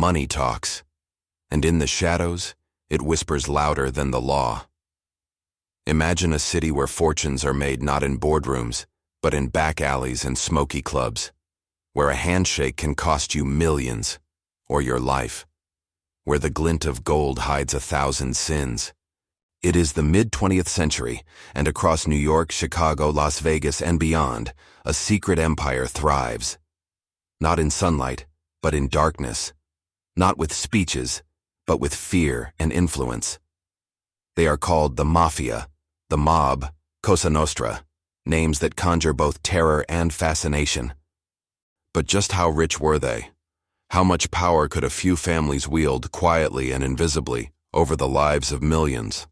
money talks, and in the shadows, it whispers louder than the law. Imagine a city where fortunes are made not in boardrooms, but in back alleys and smoky clubs, where a handshake can cost you millions, or your life, where the glint of gold hides 1,000 sins. It is the mid-20th century, and across New York, Chicago, Las Vegas, and beyond, a secret empire thrives. Not in sunlight, but in darkness. Not with speeches, but with fear and influence. They are called the Mafia, the Mob, Cosa Nostra, names that conjure both terror and fascination. But just how rich were they? How much power could a few families wield quietly and invisibly over the lives of millions?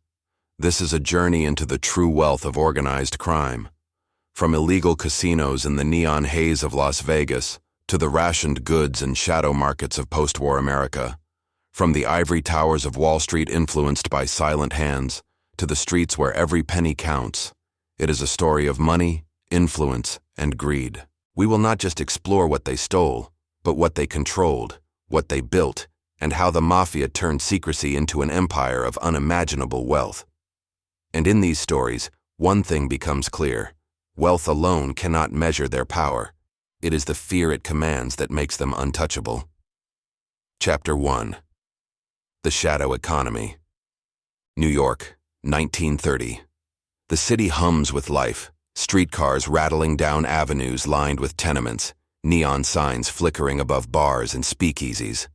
This is a journey into the true wealth of organized crime. From illegal casinos in the neon haze of Las Vegas to the rationed goods and shadow markets of post-war America. From the ivory towers of Wall Street influenced by silent hands to the streets where every penny counts, it is a story of money, influence, and greed. We will not just explore what they stole, but what they controlled, what they built, and how the Mafia turned secrecy into an empire of unimaginable wealth. And in these stories, one thing becomes clear. Wealth alone cannot measure their power. It is the fear it commands that makes them untouchable. Chapter 1. The Shadow Economy. New York, 1930. The city hums with life, streetcars rattling down avenues lined with tenements, neon signs flickering above bars and speakeasies.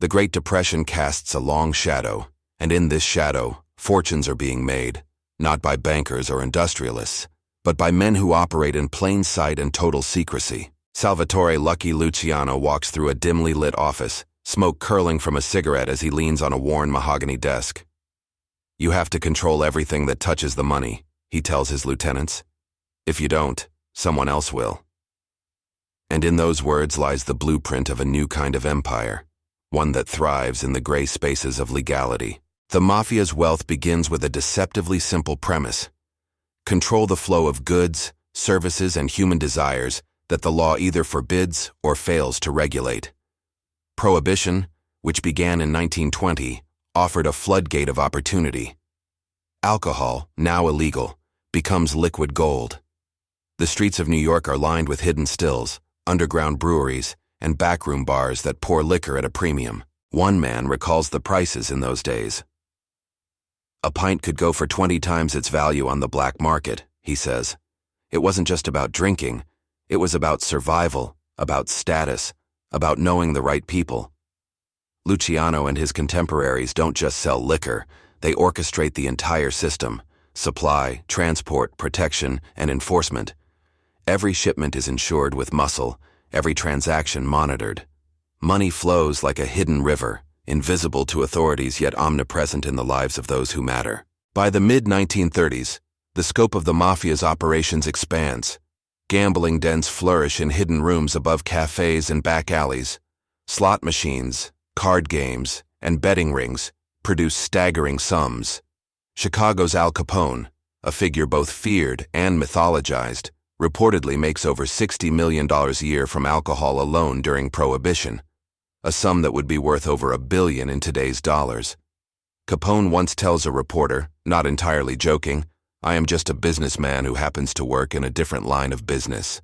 The Great Depression casts a long shadow, and in this shadow, fortunes are being made, not by bankers or industrialists, but by men who operate in plain sight and total secrecy. Salvatore Lucky Luciano walks through a dimly lit office, smoke curling from a cigarette as he leans on a worn mahogany desk. "You have to control everything that touches the money," he tells his lieutenants. "If you don't, someone else will." And in those words lies the blueprint of a new kind of empire, one that thrives in the gray spaces of legality. The Mafia's wealth begins with a deceptively simple premise. Control the flow of goods, services, and human desires that the law either forbids or fails to regulate. Prohibition, which began in 1920, offered a floodgate of opportunity. Alcohol, now illegal, becomes liquid gold. The streets of New York are lined with hidden stills, underground breweries, and backroom bars that pour liquor at a premium. One man recalls the prices in those days. "A pint could go for 20 times its value on the black market," he says. It wasn't just about drinking. It was about survival, about status, about knowing the right people. Luciano and his contemporaries don't just sell liquor, they orchestrate the entire system: supply, transport, protection, and enforcement. Every shipment is insured with muscle, every transaction monitored. Money flows like a hidden river, invisible to authorities yet omnipresent in the lives of those who matter. By the mid-1930s, the scope of the Mafia's operations expands. Gambling dens flourish in hidden rooms above cafes and back alleys. Slot machines, card games, and betting rings produce staggering sums. Chicago's Al Capone, a figure both feared and mythologized, reportedly makes over $60 million a year from alcohol alone during Prohibition, a sum that would be worth over $1 billion in today's dollars. Capone once tells a reporter, not entirely joking, "I am just a businessman who happens to work in a different line of business."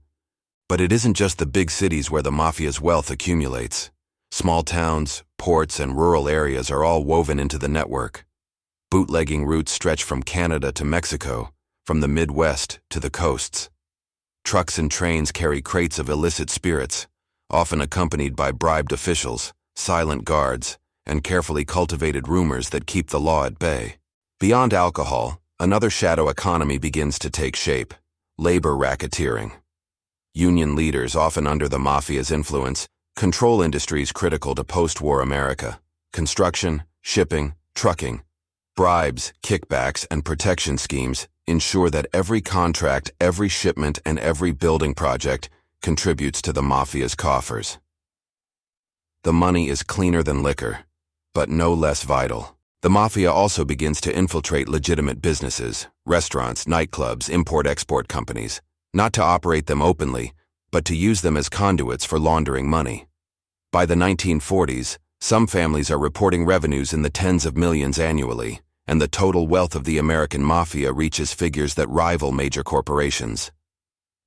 But it isn't just the big cities where the Mafia's wealth accumulates. Small towns, ports, and rural areas are all woven into the network. Bootlegging routes stretch from Canada to Mexico, from the Midwest to the coasts. Trucks and trains carry crates of illicit spirits, often accompanied by bribed officials, silent guards, and carefully cultivated rumors that keep the law at bay. Beyond alcohol, another shadow economy begins to take shape: labor racketeering. Union leaders, often under the Mafia's influence, control industries critical to post-war America: construction, shipping, trucking. Bribes, kickbacks, and protection schemes ensure that every contract, every shipment, and every building project contributes to the Mafia's coffers. The money is cleaner than liquor, but no less vital. The Mafia also begins to infiltrate legitimate businesses, restaurants, nightclubs, import-export companies, not to operate them openly, but to use them as conduits for laundering money. By the 1940s, some families are reporting revenues in the tens of millions annually, and the total wealth of the American Mafia reaches figures that rival major corporations.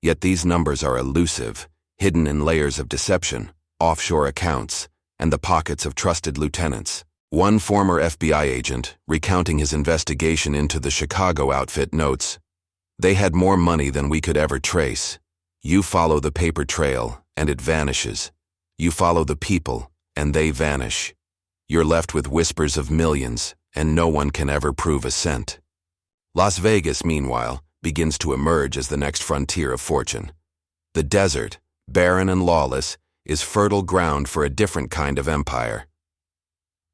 Yet these numbers are elusive, hidden in layers of deception, offshore accounts, and the pockets of trusted lieutenants. One former FBI agent, recounting his investigation into the Chicago outfit, notes, "They had more money than we could ever trace. You follow the paper trail, and it vanishes. You follow the people, and they vanish. You're left with whispers of millions, and no one can ever prove a cent." Las Vegas, meanwhile, begins to emerge as the next frontier of fortune. The desert, barren and lawless, is fertile ground for a different kind of empire.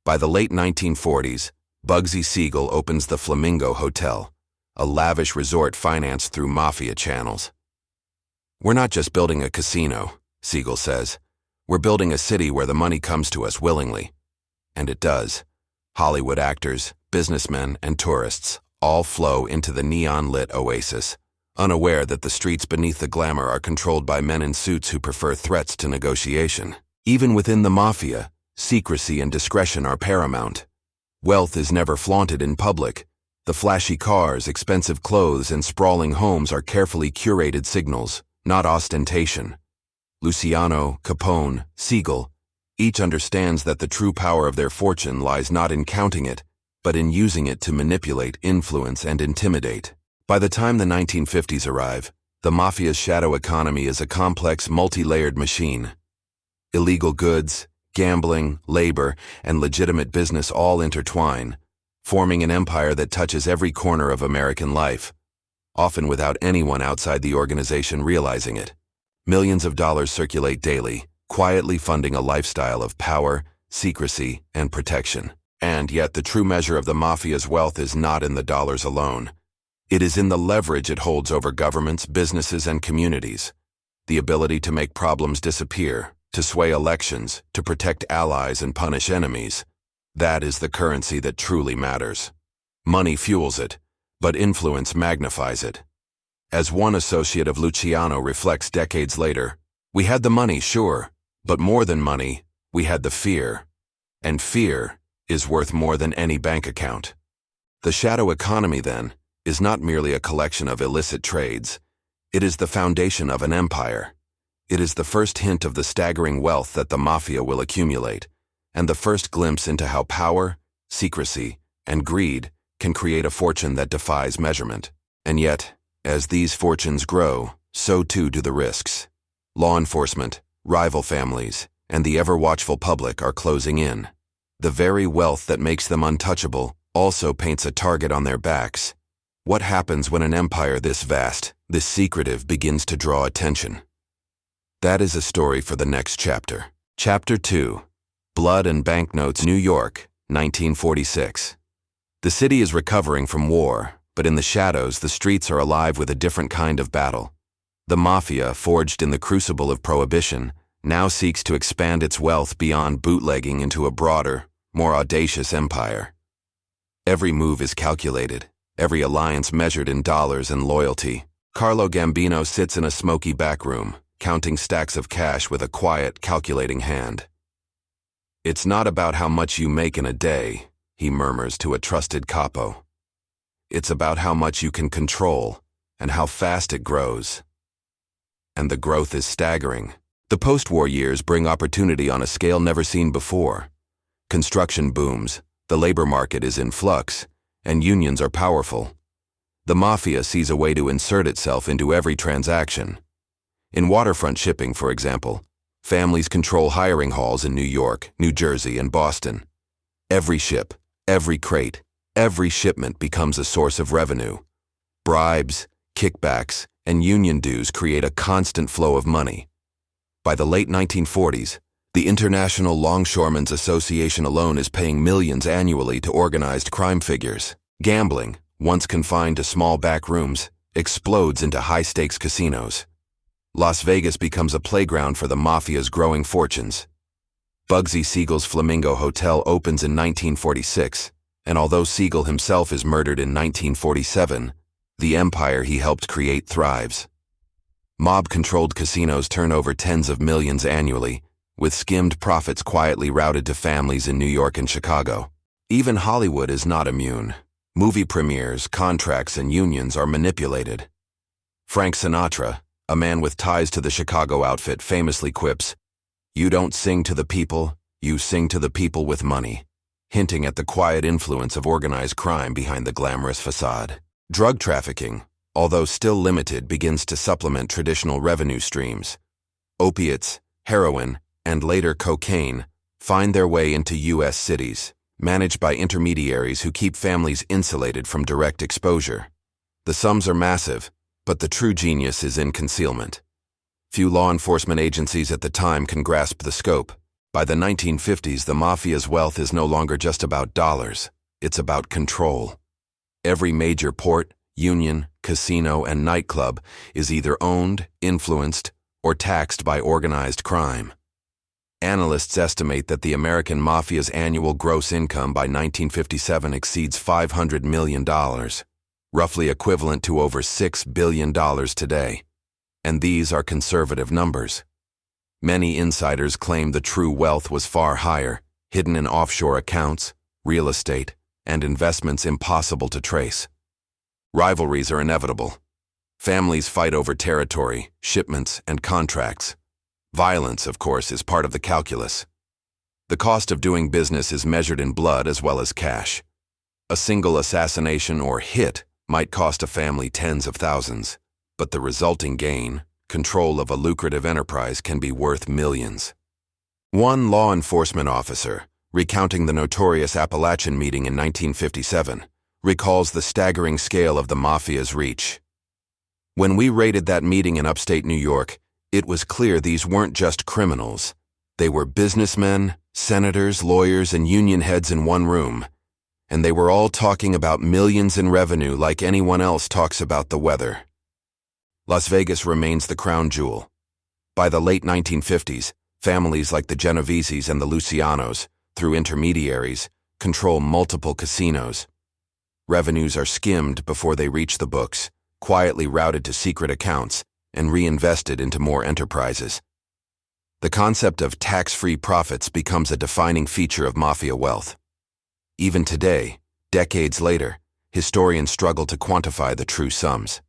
By the late 1940s, Bugsy Siegel opens the Flamingo Hotel, a lavish resort financed through mafia channels. "We're not just building a casino," Siegel says. "We're building a city where the money comes to us willingly." And it does. Hollywood actors, businessmen, and tourists all flow into the neon-lit oasis, unaware that the streets beneath the glamour are controlled by men in suits who prefer threats to negotiation. Even within the mafia, secrecy and discretion are paramount. Wealth is never flaunted in public. The flashy cars, expensive clothes, and sprawling homes are carefully curated signals, not ostentation. Luciano, Capone, Siegel, each understands that the true power of their fortune lies not in counting it, but in using it to manipulate, influence, and intimidate. By the time the 1950s arrive, the mafia's shadow economy is a complex, multi-layered machine. Illegal goods, gambling, labor, and legitimate business all intertwine, forming an empire that touches every corner of American life, often without anyone outside the organization realizing it. Millions of dollars circulate daily, quietly funding a lifestyle of power, secrecy, and protection. And yet the true measure of the mafia's wealth is not in the dollars alone. It is in the leverage it holds over governments, businesses, and communities. The ability to make problems disappear, to sway elections, to protect allies and punish enemies. That is the currency that truly matters. Money fuels it, but influence magnifies it. As one associate of Luciano reflects decades later, "We had the money, sure, but more than money, we had the fear. And fear is worth more than any bank account." The shadow economy, then, is not merely a collection of illicit trades. It is the foundation of an empire. It is the first hint of the staggering wealth that the mafia will accumulate, and the first glimpse into how power, secrecy, and greed can create a fortune that defies measurement. And yet, as these fortunes grow, so too do the risks. Law enforcement, rival families, and the ever-watchful public are closing in. The very wealth that makes them untouchable also paints a target on their backs. What happens when an empire this vast, this secretive, begins to draw attention? That is a story for the next chapter. Chapter 2. Blood and Banknotes, New York, 1946. The city is recovering from war, but in the shadows, the streets are alive with a different kind of battle. The mafia, forged in the crucible of prohibition, now seeks to expand its wealth beyond bootlegging into a broader, more audacious empire. Every move is calculated, every alliance measured in dollars and loyalty. Carlo Gambino sits in a smoky back room, counting stacks of cash with a quiet, calculating hand. "It's not about how much you make in a day," he murmurs to a trusted capo. "It's about how much you can control, and how fast it grows." And the growth is staggering. The post-war years bring opportunity on a scale never seen before. Construction booms, the labor market is in flux, and unions are powerful. The mafia sees a way to insert itself into every transaction. In waterfront shipping, for example, families control hiring halls in New York, New Jersey, and Boston. Every ship, every crate, every shipment becomes a source of revenue. Bribes, kickbacks, and union dues create a constant flow of money. By the late 1940s, the International Longshoremen's Association alone is paying millions annually to organized crime figures. Gambling, once confined to small back rooms, explodes into high-stakes casinos. Las Vegas becomes a playground for the mafia's growing fortunes. Bugsy Siegel's Flamingo Hotel opens in 1946, and although Siegel himself is murdered in 1947, the empire he helped create thrives. Mob-controlled casinos turn over tens of millions annually, with skimmed profits quietly routed to families in New York and Chicago. Even Hollywood is not immune. Movie premieres, contracts, and unions are manipulated. Frank Sinatra, a man with ties to the Chicago outfit, famously quips, "You don't sing to the people, you sing to the people with money," hinting at the quiet influence of organized crime behind the glamorous facade. Drug trafficking, although still limited, begins to supplement traditional revenue streams. Opiates, heroin, and later cocaine find their way into U.S. cities, managed by intermediaries who keep families insulated from direct exposure. The sums are massive, but the true genius is in concealment. Few law enforcement agencies at the time can grasp the scope. By the 1950s, the mafia's wealth is no longer just about dollars, it's about control. Every major port, union, casino, and nightclub is either owned, influenced, or taxed by organized crime. Analysts estimate that the American Mafia's annual gross income by 1957 exceeds $500 million, roughly equivalent to over $6 billion today. And these are conservative numbers. Many insiders claim the true wealth was far higher, hidden in offshore accounts, real estate, and investments impossible to trace. Rivalries are inevitable. Families fight over territory, shipments, and contracts. Violence, of course, is part of the calculus. The cost of doing business is measured in blood as well as cash. A single assassination or hit might cost a family tens of thousands, but the resulting gain, control of a lucrative enterprise, can be worth millions. One law enforcement officer, recounting the notorious Appalachian meeting in 1957, recalls the staggering scale of the mafia's reach. "When we raided that meeting in upstate New York, it was clear these weren't just criminals. They were businessmen, senators, lawyers, and union heads in one room. And they were all talking about millions in revenue like anyone else talks about the weather." Las Vegas remains the crown jewel. By the late 1950s, families like the Genoveses and the Lucianos, through intermediaries, control multiple casinos. Revenues are skimmed before they reach the books, quietly routed to secret accounts, and reinvested into more enterprises. The concept of tax-free profits becomes a defining feature of mafia wealth. Even today, decades later, historians struggle to quantify the true sums.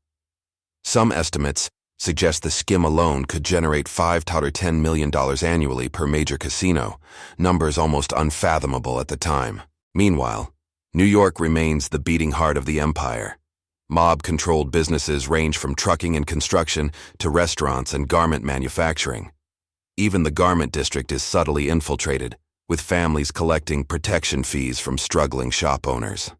Some estimates suggest the skim alone could generate $5 to $10 million annually per major casino, numbers almost unfathomable at the time. Meanwhile, New York remains the beating heart of the empire. Mob-controlled businesses range from trucking and construction to restaurants and garment manufacturing. Even the garment district is subtly infiltrated, with families collecting protection fees from struggling shop owners.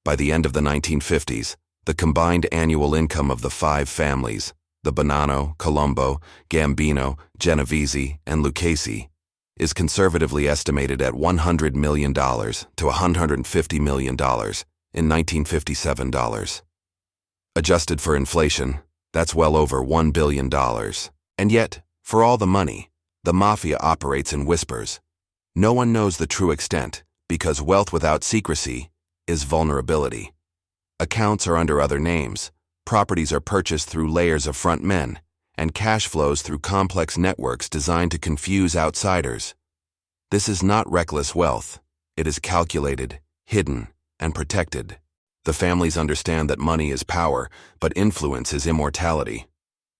By the end of the 1950s, the combined annual income of the five families, the Bonanno, Colombo, Gambino, Genovese, and Lucchese, is conservatively estimated at $100 million to $150 million in 1957 dollars. Adjusted for inflation, that's well over $1 billion. And yet, for all the money, the mafia operates in whispers. No one knows the true extent, because wealth without secrecy is vulnerability. Accounts are under other names, properties are purchased through layers of front men, and cash flows through complex networks designed to confuse outsiders. This is not reckless wealth. It is calculated, hidden, and protected. The families understand that money is power, but influence is immortality.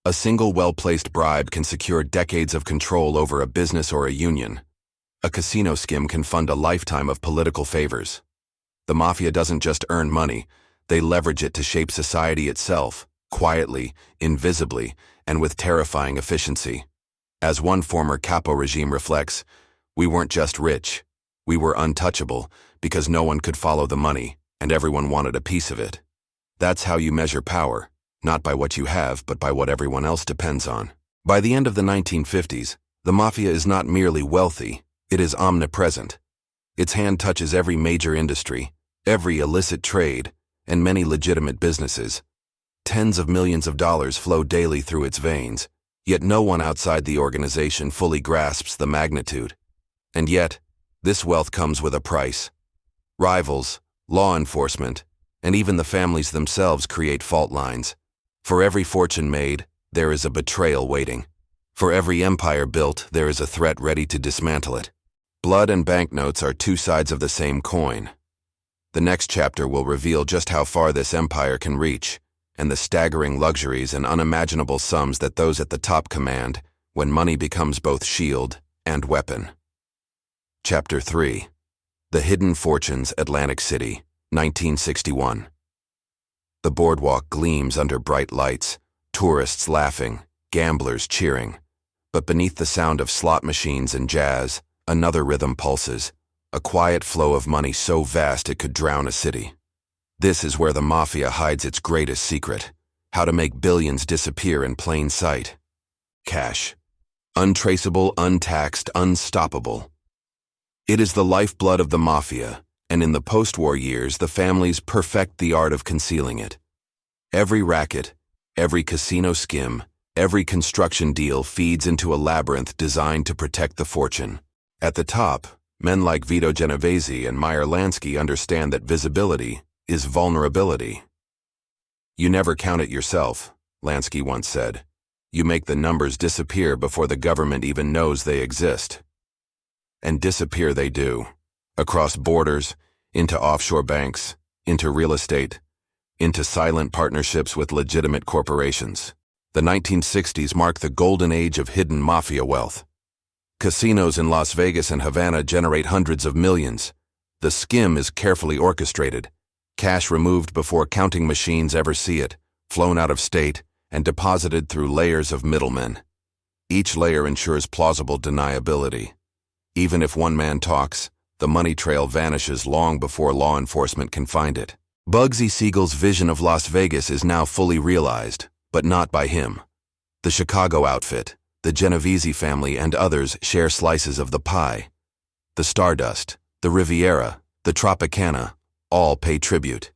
A single well-placed bribe can secure decades of control over a business or a union. A casino skim can fund a lifetime of political favors. The mafia doesn't just earn money, they leverage it to shape society itself, quietly, invisibly, and with terrifying efficiency. As one former capo regime reflects, "We weren't just rich, we were untouchable because no one could follow the money, and everyone wanted a piece of it." That's how you measure power, not by what you have, but by what everyone else depends on. By the end of the 1950s, the mafia is not merely wealthy, it is omnipresent. Its hand touches every major industry, every illicit trade, and many legitimate businesses. Tens of millions of dollars flow daily through its veins, yet no one outside the organization fully grasps the magnitude. And yet, this wealth comes with a price. Rivals, law enforcement, and even the families themselves create fault lines. For every fortune made, there is a betrayal waiting. For every empire built, there is a threat ready to dismantle it. Blood and banknotes are two sides of the same coin. The next chapter will reveal just how far this empire can reach, and the staggering luxuries and unimaginable sums that those at the top command when money becomes both shield and weapon. Chapter 3. The Hidden Fortunes, Atlantic City, 1961. The boardwalk gleams under bright lights, tourists laughing, gamblers cheering. But beneath the sound of slot machines and jazz, another rhythm pulses, a quiet flow of money so vast it could drown a city. This is where the Mafia hides its greatest secret: how to make billions disappear in plain sight. Cash. Untraceable, untaxed, unstoppable. It is the lifeblood of the Mafia, and in the post-war years the families perfect the art of concealing it. Every racket, every casino skim, every construction deal feeds into a labyrinth designed to protect the fortune. At the top, men like Vito Genovese and Meyer Lansky understand that visibility is vulnerability. "You never count it yourself," Lansky once said. "You make the numbers disappear before the government even knows they exist." And disappear they do. Across borders, into offshore banks, into real estate, into silent partnerships with legitimate corporations. The 1960s mark the golden age of hidden Mafia wealth. Casinos in Las Vegas and Havana generate hundreds of millions. The skim is carefully orchestrated. Cash removed before counting machines ever see it, flown out of state, and deposited through layers of middlemen. Each layer ensures plausible deniability. Even if one man talks, the money trail vanishes long before law enforcement can find it. Bugsy Siegel's vision of Las Vegas is now fully realized, but not by him. The Chicago outfit, the Genovese family, and others share slices of the pie. The Stardust, the Riviera, the Tropicana, all pay tribute.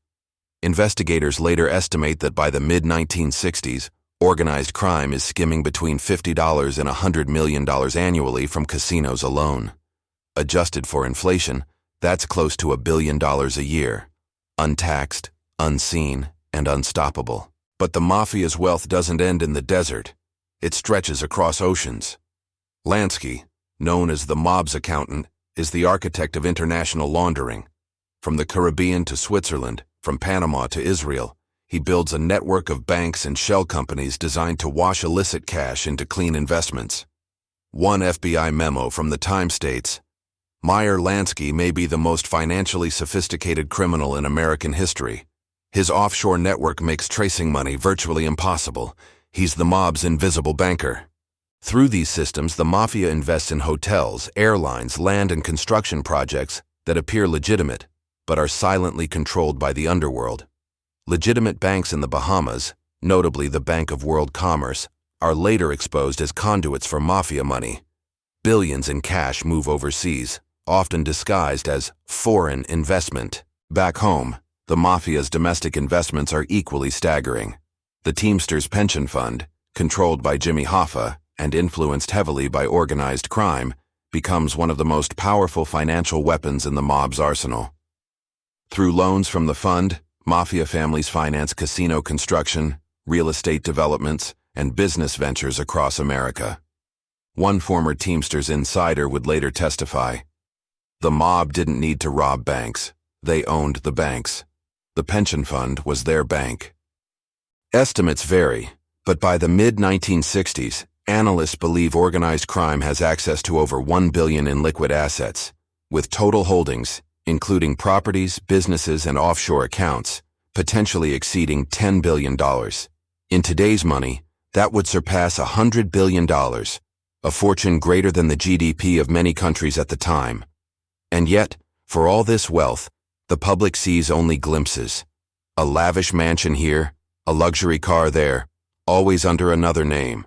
Investigators later estimate that by the mid-1960s, organized crime is skimming between $50 and $100 million annually from casinos alone. Adjusted for inflation, that's close to $1 billion a year. Untaxed, unseen, and unstoppable. But the Mafia's wealth doesn't end in the desert. It stretches across oceans. Lansky, known as the mob's accountant, is the architect of international laundering. From the Caribbean to Switzerland, from Panama to Israel, he builds a network of banks and shell companies designed to wash illicit cash into clean investments. One FBI memo from the Time states, "Meyer Lansky may be the most financially sophisticated criminal in American history. His offshore network makes tracing money virtually impossible. He's the mob's invisible banker." Through these systems, the Mafia invests in hotels, airlines, land, and construction projects that appear legitimate, but are silently controlled by the underworld. Legitimate banks in the Bahamas, notably the Bank of World Commerce, are later exposed as conduits for Mafia money. Billions in cash move overseas, often disguised as foreign investment. Back home, the Mafia's domestic investments are equally staggering. The Teamsters Pension Fund, controlled by Jimmy Hoffa and influenced heavily by organized crime, becomes one of the most powerful financial weapons in the mob's arsenal. Through loans from the fund, Mafia families finance casino construction, real estate developments, and business ventures across America. One former Teamsters insider would later testify, "The mob didn't need to rob banks. They owned the banks. The pension fund was their bank." Estimates vary, but by the mid-1960s, analysts believe organized crime has access to over $1 billion in liquid assets, with total holdings, including properties, businesses, and offshore accounts, potentially exceeding $10 billion. In today's money, that would surpass $100 billion, a fortune greater than the GDP of many countries at the time. And yet, for all this wealth, the public sees only glimpses. A lavish mansion here, a luxury car there, always under another name.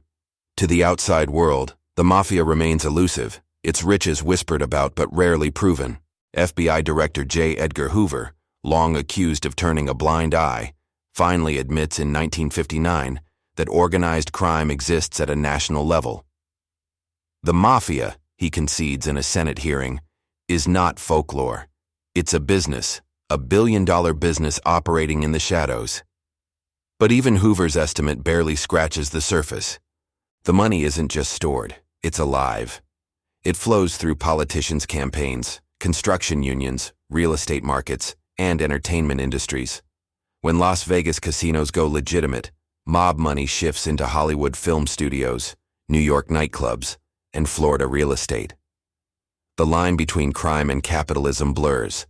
To the outside world, the Mafia remains elusive, its riches whispered about but rarely proven. FBI Director J. Edgar Hoover, long accused of turning a blind eye, finally admits in 1959 that organized crime exists at a national level. The Mafia, he concedes in a Senate hearing, is not folklore. It's a business, a billion-dollar business operating in the shadows. But even Hoover's estimate barely scratches the surface. The money isn't just stored, it's alive. It flows through politicians' campaigns, construction unions, real estate markets, and entertainment industries. When Las Vegas casinos go legitimate, mob money shifts into Hollywood film studios, New York nightclubs, and Florida real estate. The line between crime and capitalism blurs.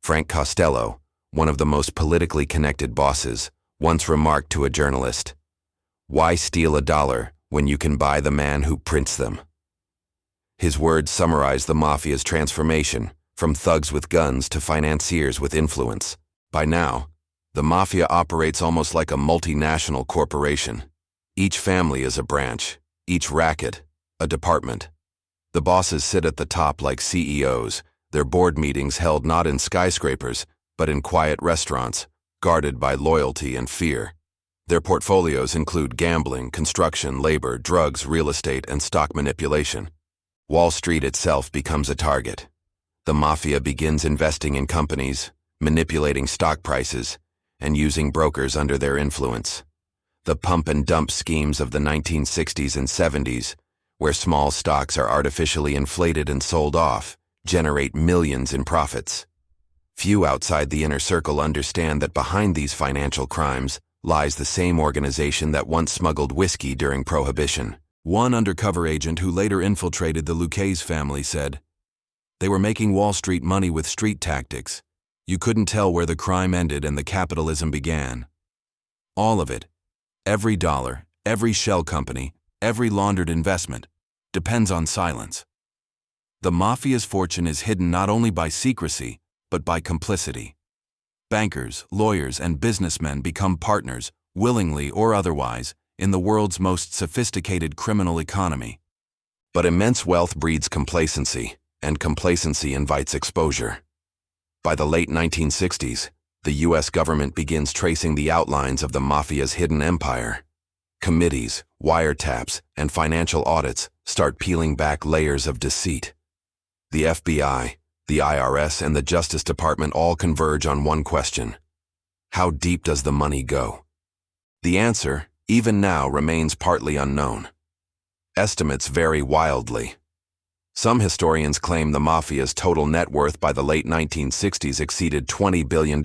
Frank Costello, one of the most politically connected bosses, once remarked to a journalist, "Why steal $1 when you can buy the man who prints them?" His words summarize the mafia's transformation, from thugs with guns to financiers with influence. By now, the mafia operates almost like a multinational corporation. Each family is a branch, each racket, a department. The bosses sit at the top like CEOs, their board meetings held not in skyscrapers, but in quiet restaurants, guarded by loyalty and fear. Their portfolios include gambling, construction, labor, drugs, real estate, and stock manipulation. Wall Street itself becomes a target. The mafia begins investing in companies, manipulating stock prices, and using brokers under their influence. The pump and dump schemes of the 1960s and 70s, where small stocks are artificially inflated and sold off, generate millions in profits. Few outside the inner circle understand that behind these financial crimes lies the same organization that once smuggled whiskey during Prohibition. One undercover agent who later infiltrated the Lucchese family said, "They were making Wall Street money with street tactics. You couldn't tell where the crime ended and the capitalism began. All of it, every dollar, every shell company, every laundered investment, depends on silence." The mafia's fortune is hidden not only by secrecy, but by complicity. Bankers, lawyers, and businessmen become partners, willingly or otherwise, in the world's most sophisticated criminal economy. But immense wealth breeds complacency, and complacency invites exposure. By the late 1960s, the U.S. government begins tracing the outlines of the mafia's hidden empire. Committees, wiretaps, and financial audits start peeling back layers of deceit. The FBI, the IRS, and the Justice Department all converge on one question: how deep does the money go? The answer, even now, remains partly unknown. Estimates vary wildly. Some historians claim the mafia's total net worth by the late 1960s exceeded $20 billion,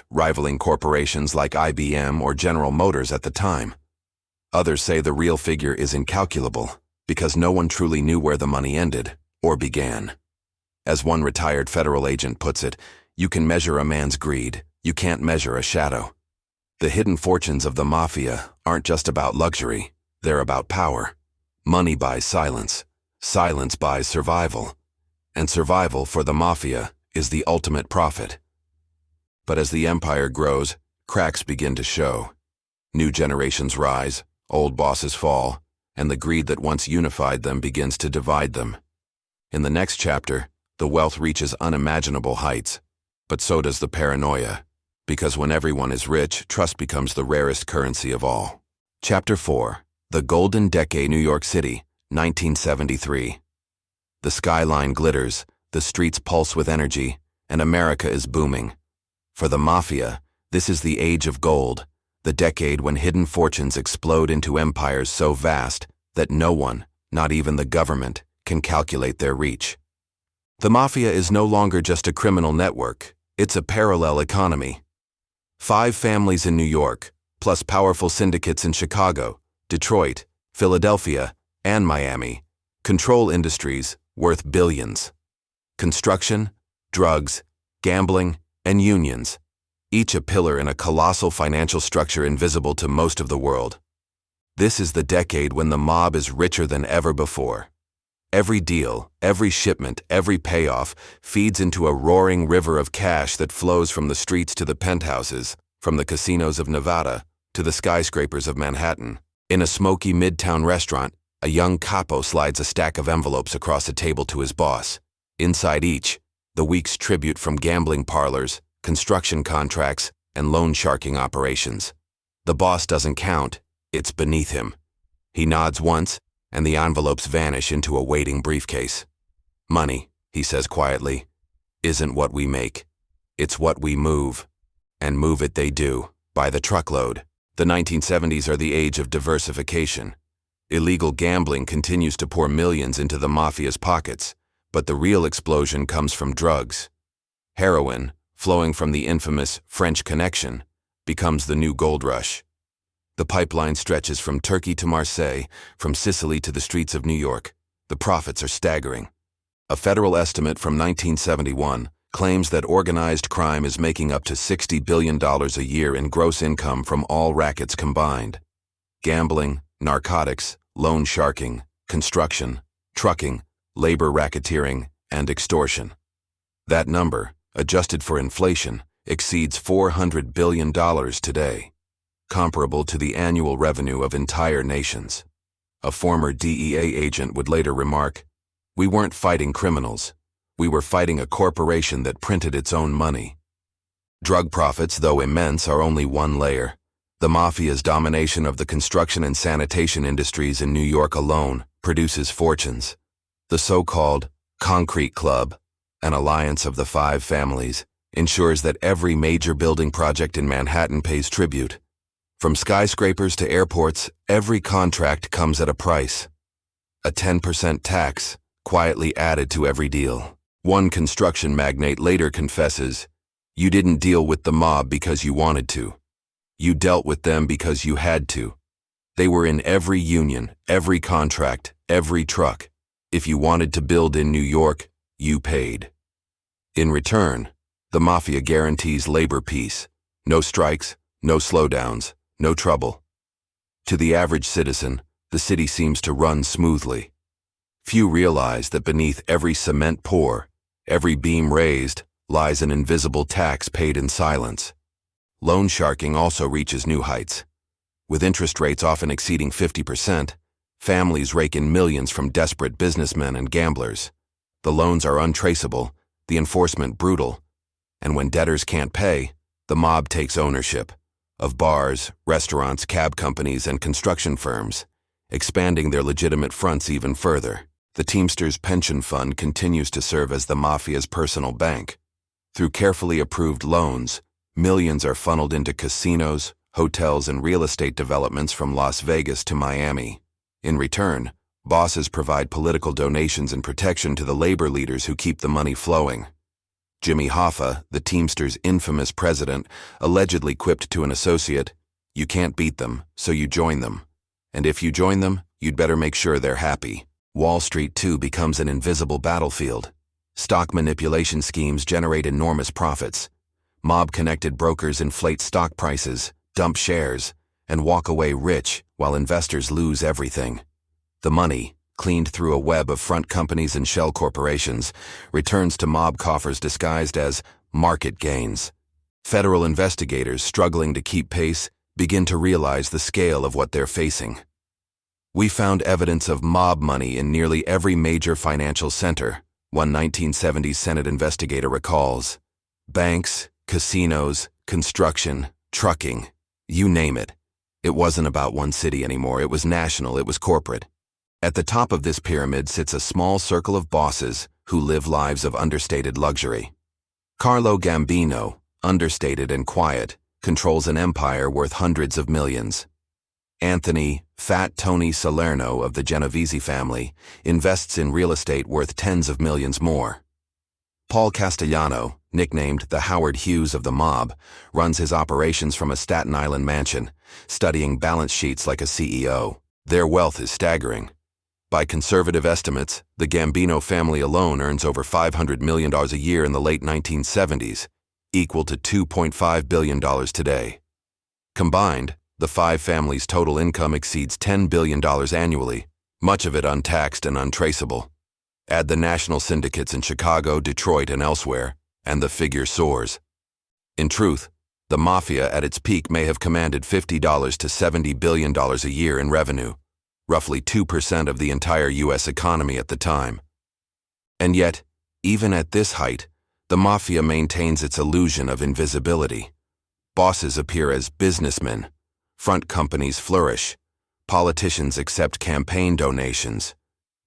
rivaling corporations like IBM or General Motors at the time. Others say the real figure is incalculable, because no one truly knew where the money ended or began. As one retired federal agent puts it, "You can measure a man's greed, you can't measure a shadow." The hidden fortunes of the mafia aren't just about luxury, they're about power. Money buys silence, silence buys survival, and survival for the mafia is the ultimate profit. But as the empire grows, cracks begin to show. New generations rise, old bosses fall, and the greed that once unified them begins to divide them. In the next chapter, the wealth reaches unimaginable heights, but so does the paranoia, because when everyone is rich, trust becomes the rarest currency of all. Chapter 4: The Golden Decade, New York City, 1973. The skyline glitters, the streets pulse with energy, and America is booming. For the mafia, this is the age of gold, the decade when hidden fortunes explode into empires so vast that no one, not even the government, can calculate their reach. The mafia is no longer just a criminal network, it's a parallel economy. 5 families in New York, plus powerful syndicates in Chicago, Detroit, Philadelphia, and Miami, control industries worth billions. Construction, drugs, gambling, and unions, each a pillar in a colossal financial structure invisible to most of the world. This is the decade when the mob is richer than ever before. Every deal, every shipment, every payoff feeds into a roaring river of cash that flows from the streets to the penthouses, from the casinos of Nevada to the skyscrapers of Manhattan. In a smoky midtown restaurant, a young capo slides a stack of envelopes across a table to his boss. Inside each, the week's tribute from gambling parlors, construction contracts, and loan sharking operations. The boss doesn't count, it's beneath him. He nods once, and the envelopes vanish into a waiting briefcase. "Money," he says quietly, "isn't what we make. It's what we move. And move it they do, by the truckload." The 1970s are the age of diversification. Illegal gambling continues to pour millions into the mafia's pockets, but the real explosion comes from drugs. Heroin, flowing from the infamous French Connection, becomes the new gold rush. The pipeline stretches from Turkey to Marseille, from Sicily to the streets of New York. The profits are staggering. A federal estimate from 1971 claims that organized crime is making up to $60 billion a year in gross income from all rackets combined. Gambling, narcotics, loan sharking, construction, trucking, labor racketeering, and extortion. That number, adjusted for inflation, exceeds $400 billion today, comparable to the annual revenue of entire nations. A former DEA agent would later remark, "We weren't fighting criminals. We were fighting a corporation that printed its own money." Drug profits, though immense, are only one layer. The mafia's domination of the construction and sanitation industries in New York alone produces fortunes. The so-called Concrete Club, an alliance of the five families, ensures that every major building project in Manhattan pays tribute. From skyscrapers to airports, every contract comes at a price. A 10% tax, quietly added to every deal. One construction magnate later confesses, "You didn't deal with the mob because you wanted to. You dealt with them because you had to. They were in every union, every contract, every truck. If you wanted to build in New York, you paid." In return, the mafia guarantees labor peace. No strikes, no slowdowns, no trouble. To the average citizen, the city seems to run smoothly. Few realize that beneath every cement pour, every beam raised, lies an invisible tax paid in silence. Loan sharking also reaches new heights. With interest rates often exceeding 50%, families rake in millions from desperate businessmen and gamblers. The loans are untraceable, the enforcement brutal, and when debtors can't pay, the mob takes ownership of bars, restaurants, cab companies, and construction firms, expanding their legitimate fronts even further. The Teamsters Pension Fund continues to serve as the mafia's personal bank. Through carefully approved loans, millions are funneled into casinos, hotels, and real estate developments from Las Vegas to Miami. In return, bosses provide political donations and protection to the labor leaders who keep the money flowing. Jimmy Hoffa, the Teamsters' infamous president, allegedly quipped to an associate, "You can't beat them, so you join them. And if you join them, you'd better make sure they're happy." Wall Street, too, becomes an invisible battlefield. Stock manipulation schemes generate enormous profits. Mob-connected brokers inflate stock prices, dump shares, and walk away rich while investors lose everything. The money, cleaned through a web of front companies and shell corporations, returns to mob coffers disguised as market gains. Federal investigators, struggling to keep pace, begin to realize the scale of what they're facing. "We found evidence of mob money in nearly every major financial center," one 1970s Senate investigator recalls. Banks, casinos, construction, trucking, you name it. It wasn't about one city anymore. It was national. It was corporate. At the top of this pyramid sits a small circle of bosses who live lives of understated luxury. Carlo Gambino, understated and quiet, controls an empire worth hundreds of millions. Anthony "Fat Tony" Salerno of the Genovese family invests in real estate worth tens of millions more. Paul Castellano, nicknamed the Howard Hughes of the mob, runs his operations from a Staten Island mansion, studying balance sheets like a CEO. Their wealth is staggering. By conservative estimates, the Gambino family alone earns over $500 million a year in the late 1970s, equal to $2.5 billion today. Combined, the five families' total income exceeds $10 billion annually, much of it untaxed and untraceable. Add the national syndicates in Chicago, Detroit, and elsewhere, and the figure soars. In truth, the mafia at its peak may have commanded $50 to $70 billion a year in revenue, roughly 2% of the entire U.S. economy at the time. And yet, even at this height, the mafia maintains its illusion of invisibility. Bosses appear as businessmen, front companies flourish, politicians accept campaign donations.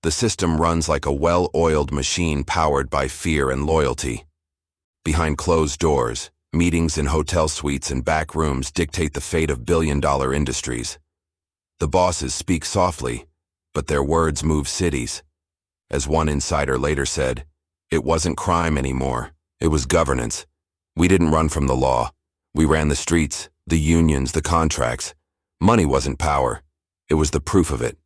The system runs like a well-oiled machine powered by fear and loyalty. Behind closed doors, meetings in hotel suites and back rooms dictate the fate of billion-dollar industries. The bosses speak softly, But their words move cities. As one insider later said, "It wasn't crime anymore, it was governance. We didn't run from the law. We ran the streets, the unions, the contracts. Money wasn't power, it was the proof of it."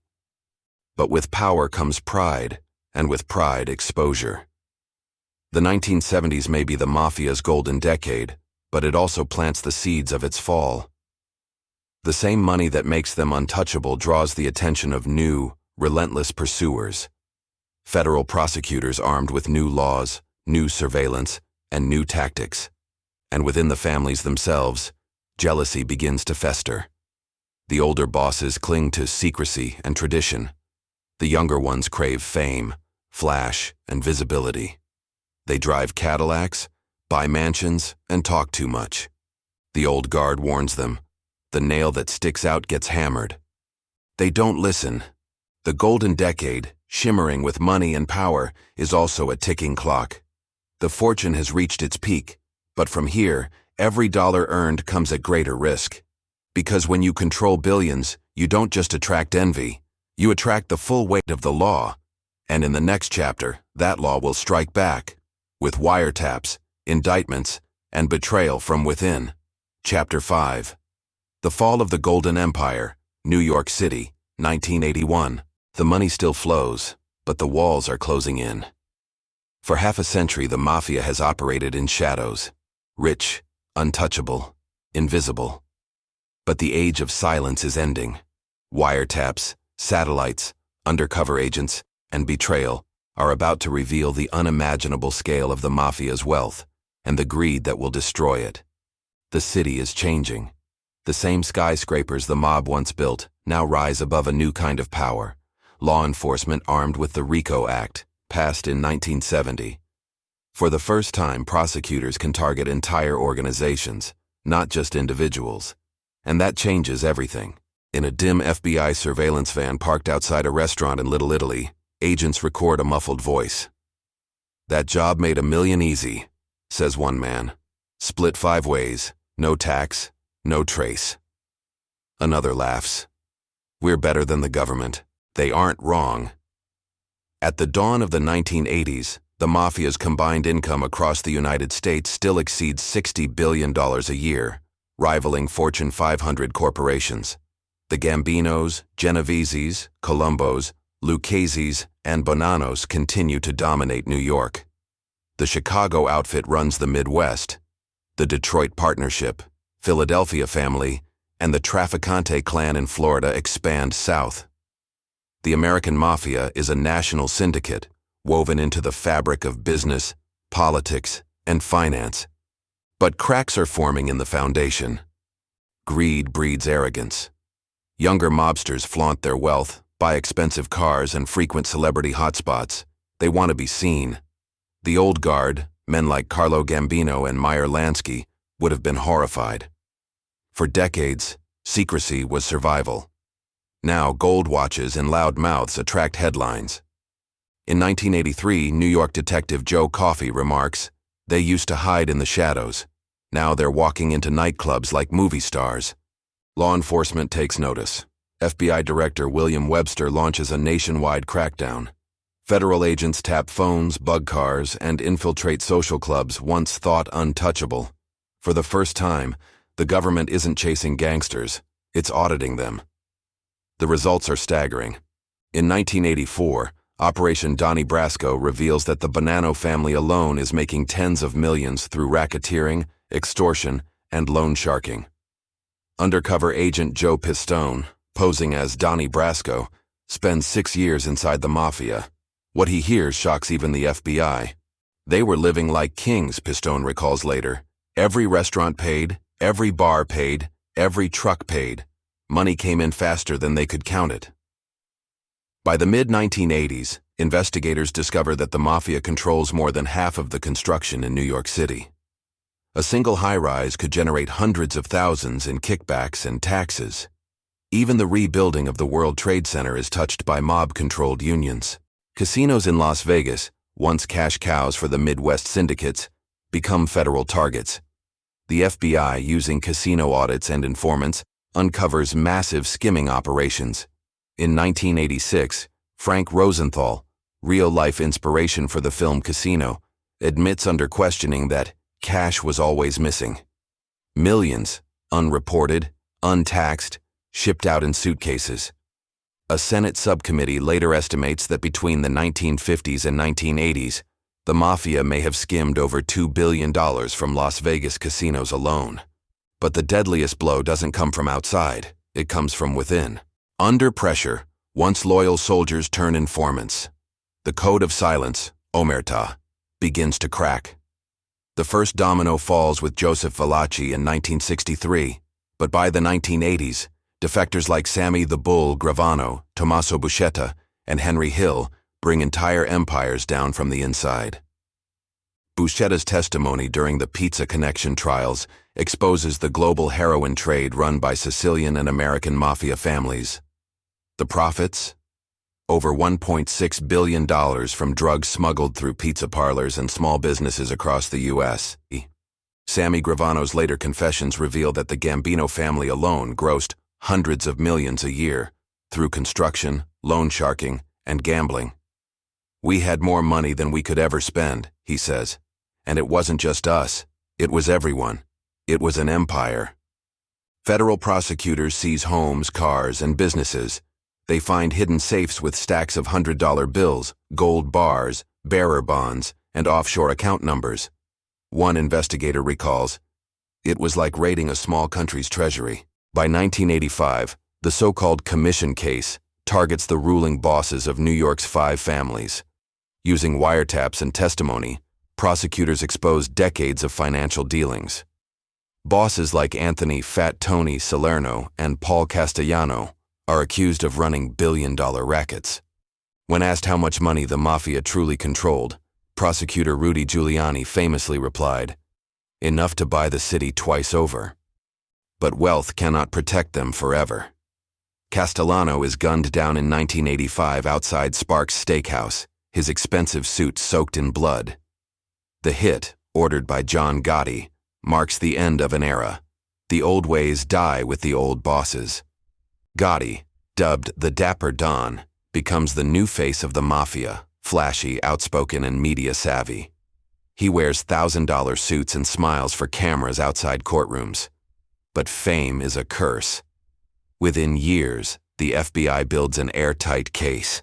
But with power comes pride, and with pride, exposure. The 1970s may be the Mafia's golden decade, but it also plants the seeds of its fall. The same money that makes them untouchable draws the attention of new, relentless pursuers. Federal prosecutors armed with new laws, new surveillance, and new tactics. And within the families themselves, jealousy begins to fester. The older bosses cling to secrecy and tradition. The younger ones crave fame, flash, and visibility. They drive Cadillacs, buy mansions, and talk too much. The old guard warns them, the nail that sticks out gets hammered. They don't listen. The golden decade, shimmering with money and power, is also a ticking clock. The fortune has reached its peak, but from here, every dollar earned comes at greater risk. Because when you control billions, you don't just attract envy, you attract the full weight of the law. And in the next chapter, that law will strike back, with wiretaps, indictments, and betrayal from within. Chapter 5. The Fall of the Golden Empire, New York City, 1981. The money still flows, but the walls are closing in. For half a century, the Mafia has operated in shadows, rich, untouchable, invisible. But the age of silence is ending. Wiretaps, satellites, undercover agents, and betrayal are about to reveal the unimaginable scale of the Mafia's wealth and the greed that will destroy it. The city is changing. The same skyscrapers the mob once built now rise above a new kind of power. Law enforcement armed with the RICO Act, passed in 1970. For the first time, prosecutors can target entire organizations, not just individuals. And that changes everything. In a dim FBI surveillance van parked outside a restaurant in Little Italy, agents record a muffled voice. "That job made $1 million easy," says one man. "Split 5 ways, no tax, no trace." Another laughs. "We're better than the government. They aren't wrong." At the dawn of the 1980s, the Mafia's combined income across the United States still exceeds $60 billion a year, rivaling Fortune 500 corporations. The Gambinos, Genoveses, Colombos, Lucchese's, and Bonanos continue to dominate New York. The Chicago outfit runs the Midwest. The Detroit Partnership, Philadelphia family, and the Trafficante clan in Florida expand south. The American Mafia is a national syndicate woven into the fabric of business, politics, and finance. But cracks are forming in the foundation. Greed breeds arrogance. Younger mobsters flaunt their wealth, buy expensive cars, and frequent celebrity hotspots. They want to be seen. The old guard, men like Carlo Gambino and Meyer Lansky, would have been horrified. For decades, secrecy was survival. Now, gold watches and loud mouths attract headlines. In 1983, New York detective Joe Coffey remarks, "They used to hide in the shadows. Now they're walking into nightclubs like movie stars." Law enforcement takes notice. FBI Director William Webster launches a nationwide crackdown. Federal agents tap phones, bug cars, and infiltrate social clubs once thought untouchable. For the first time, the government isn't chasing gangsters, it's auditing them. The results are staggering. In 1984, Operation Donnie Brasco reveals that the Bonanno family alone is making tens of millions through racketeering, extortion, and loan sharking. Undercover agent Joe Pistone, posing as Donnie Brasco, spends 6 years inside the Mafia. What he hears shocks even the FBI. "They were living like kings," Pistone recalls later. "Every restaurant paid, every bar paid, every truck paid. Money came in faster than they could count it." By the mid-1980s, investigators discover that the Mafia controls more than half of the construction in New York City. A single high-rise could generate hundreds of thousands in kickbacks and taxes. Even the rebuilding of the World Trade Center is touched by mob-controlled unions. Casinos in Las Vegas, once cash cows for the Midwest syndicates, become federal targets. The FBI, using casino audits and informants, uncovers massive skimming operations. In 1986, Frank Rosenthal, real-life inspiration for the film Casino, admits under questioning that cash was always missing. Millions, unreported, untaxed, shipped out in suitcases. A Senate subcommittee later estimates that between the 1950s and 1980s, the Mafia may have skimmed over $2 billion from Las Vegas casinos alone. But the deadliest blow doesn't come from outside, it comes from within. Under pressure, once loyal soldiers turn informants. The code of silence, omerta, begins to crack. The first domino falls with Joseph Valachi in 1963, but by the 1980s, defectors like Sammy the Bull Gravano, Tommaso Buscetta, and Henry Hill bring entire empires down from the inside. Buscetta's testimony during the Pizza Connection trials exposes the global heroin trade run by Sicilian and American Mafia families. The profits? Over $1.6 billion from drugs smuggled through pizza parlors and small businesses across the U.S. Sammy Gravano's later confessions reveal that the Gambino family alone grossed hundreds of millions a year through construction, loan sharking, and gambling. "We had more money than we could ever spend," he says. And it wasn't just us, it was everyone. It was an empire. Federal prosecutors seize homes, cars, and businesses. They find hidden safes with stacks of $100 bills, gold bars, bearer bonds, and offshore account numbers. One investigator recalls, "It was like raiding a small country's treasury." By 1985, the so-called commission case targets the ruling bosses of New York's 5 families. Using wiretaps and testimony, prosecutors expose decades of financial dealings. Bosses like Anthony "Fat Tony" Salerno and Paul Castellano are accused of running billion-dollar rackets. When asked how much money the Mafia truly controlled, prosecutor Rudy Giuliani famously replied, "Enough to buy the city twice over." But wealth cannot protect them forever. Castellano is gunned down in 1985 outside Sparks Steakhouse, his expensive suit soaked in blood. The hit, ordered by John Gotti, marks the end of an era. The old ways die with the old bosses. Gotti, dubbed the Dapper Don, becomes the new face of the Mafia, flashy, outspoken, and media-savvy. He wears $1,000 suits and smiles for cameras outside courtrooms. But fame is a curse. Within years, the FBI builds an airtight case.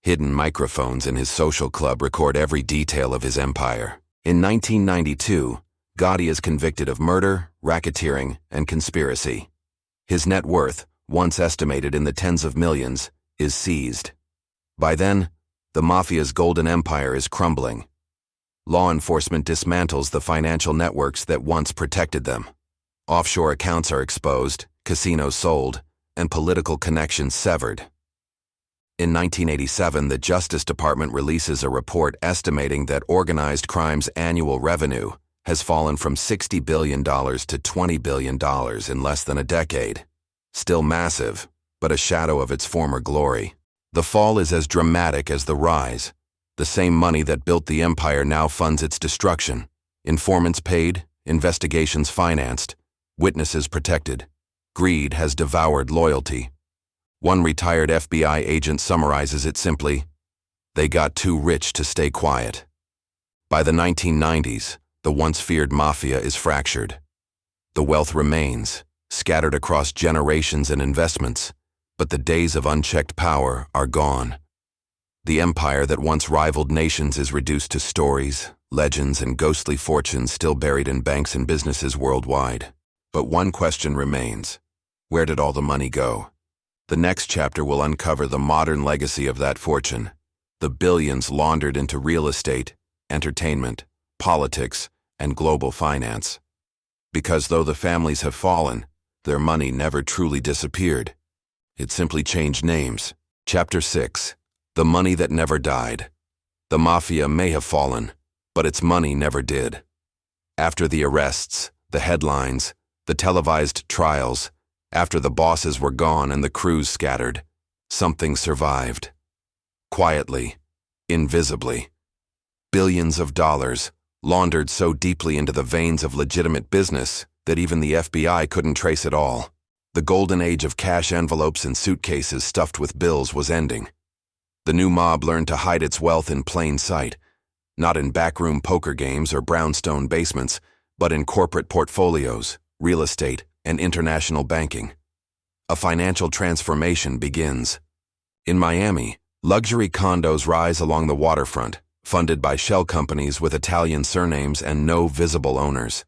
Hidden microphones in his social club record every detail of his empire. In 1992, Gotti is convicted of murder, racketeering, and conspiracy. His net worth, once estimated in the tens of millions, is seized. By then, the Mafia's golden empire is crumbling. Law enforcement dismantles the financial networks that once protected them. Offshore accounts are exposed, casinos sold, and political connections severed. In 1987, the Justice Department releases a report estimating that organized crime's annual revenue has fallen from $60 billion to $20 billion in less than a decade. Still massive, but a shadow of its former glory. The fall is as dramatic as the rise. The same money that built the empire now funds its destruction. Informants paid, investigations financed, witnesses protected. Greed has devoured loyalty. One retired FBI agent summarizes it simply, "They got too rich to stay quiet." By the 1990s, the once feared Mafia is fractured. The wealth remains, scattered across generations and investments, but the days of unchecked power are gone. The empire that once rivaled nations is reduced to stories, legends, and ghostly fortunes still buried in banks and businesses worldwide. But one question remains. Where did all the money go? The next chapter will uncover the modern legacy of that fortune, the billions laundered into real estate, entertainment, politics, and global finance. Because though the families have fallen, their money never truly disappeared. It simply changed names. Chapter 6. The Money That Never Died. The Mafia may have fallen, but its money never did. After the arrests, the headlines, the televised trials, after the bosses were gone and the crews scattered, something survived. Quietly, invisibly. Billions of dollars, laundered so deeply into the veins of legitimate business that even the FBI couldn't trace it all. The golden age of cash envelopes and suitcases stuffed with bills was ending. The new mob learned to hide its wealth in plain sight, not in backroom poker games or brownstone basements, but in corporate portfolios, real estate, and international banking. A financial transformation begins. In Miami, luxury condos rise along the waterfront, funded by shell companies with Italian surnames and no visible owners.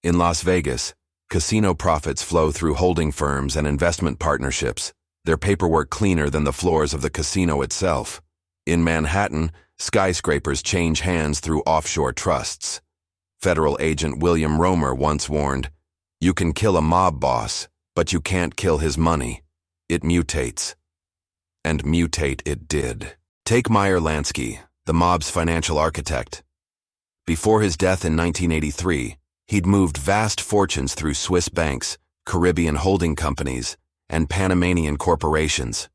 In Las Vegas, casino profits flow through holding firms and investment partnerships, their paperwork cleaner than the floors of the casino itself. In Manhattan, skyscrapers change hands through offshore trusts. Federal agent William Romer once warned, "You can kill a mob boss, but you can't kill his money. It mutates." And mutate it did. Take Meyer Lansky, the mob's financial architect. Before his death in 1983, he'd moved vast fortunes through Swiss banks, Caribbean holding companies, and Panamanian corporations.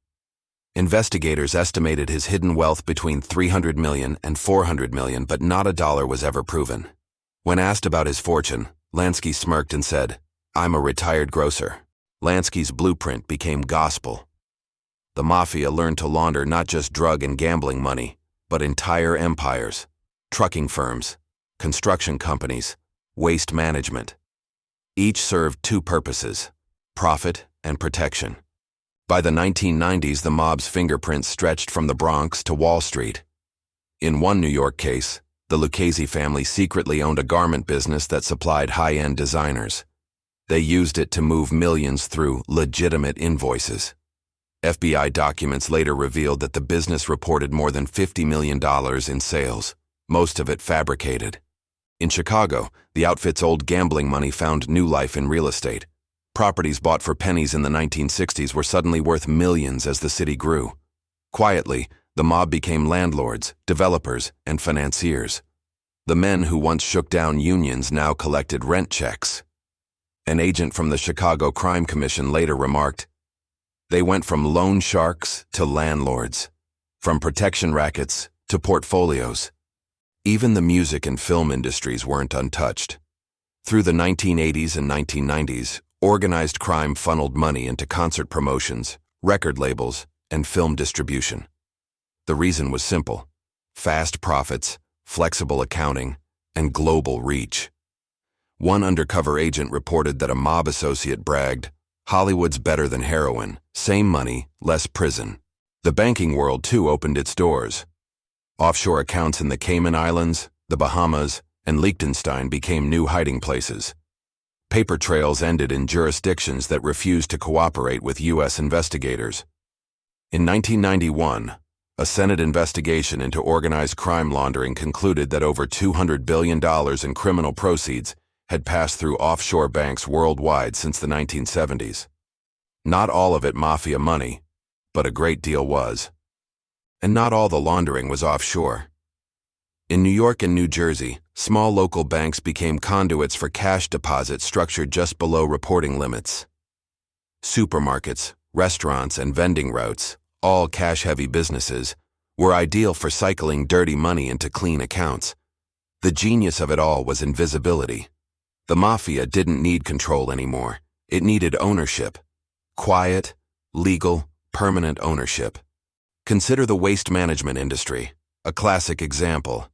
Investigators estimated his hidden wealth between $300 million and $400 million, but not a dollar was ever proven. When asked about his fortune, Lansky smirked and said, "I'm a retired grocer." Lansky's blueprint became gospel. The Mafia learned to launder not just drug and gambling money, but entire empires, trucking firms, construction companies, waste management. Each served two purposes: profit and protection. By the 1990s, the mob's fingerprints stretched from the Bronx to Wall Street. In one New York case, the Lucchese family secretly owned a garment business that supplied high-end designers. They used it to move millions through legitimate invoices. FBI documents later revealed that the business reported more than $50 million in sales, most of it fabricated. In Chicago, the outfit's old gambling money found new life in real estate. Properties bought for pennies in the 1960s were suddenly worth millions as the city grew. Quietly, the mob became landlords, developers, and financiers. The men who once shook down unions now collected rent checks. An agent from the Chicago Crime Commission later remarked, "They went from loan sharks to landlords, from protection rackets to portfolios." Even the music and film industries weren't untouched. Through the 1980s and 1990s, organized crime funneled money into concert promotions, record labels, and film distribution. The reason was simple: fast profits, flexible accounting, and global reach. One undercover agent reported that a mob associate bragged, "Hollywood's better than heroin, same money, less prison." The banking world too opened its doors. Offshore accounts in the Cayman Islands, the Bahamas, and Liechtenstein became new hiding places. Paper trails ended in jurisdictions that refused to cooperate with U.S. investigators. In 1991, a Senate investigation into organized crime laundering concluded that over $200 billion in criminal proceeds had passed through offshore banks worldwide since the 1970s. Not all of it mafia money, but a great deal was. And not all the laundering was offshore. In New York and New Jersey, small local banks became conduits for cash deposits structured just below reporting limits. Supermarkets, restaurants, and vending routes, all cash-heavy businesses, were ideal for cycling dirty money into clean accounts. The genius of it all was invisibility. The Mafia didn't need control anymore. It needed ownership. Quiet, legal, permanent ownership. Consider the waste management industry, a classic example.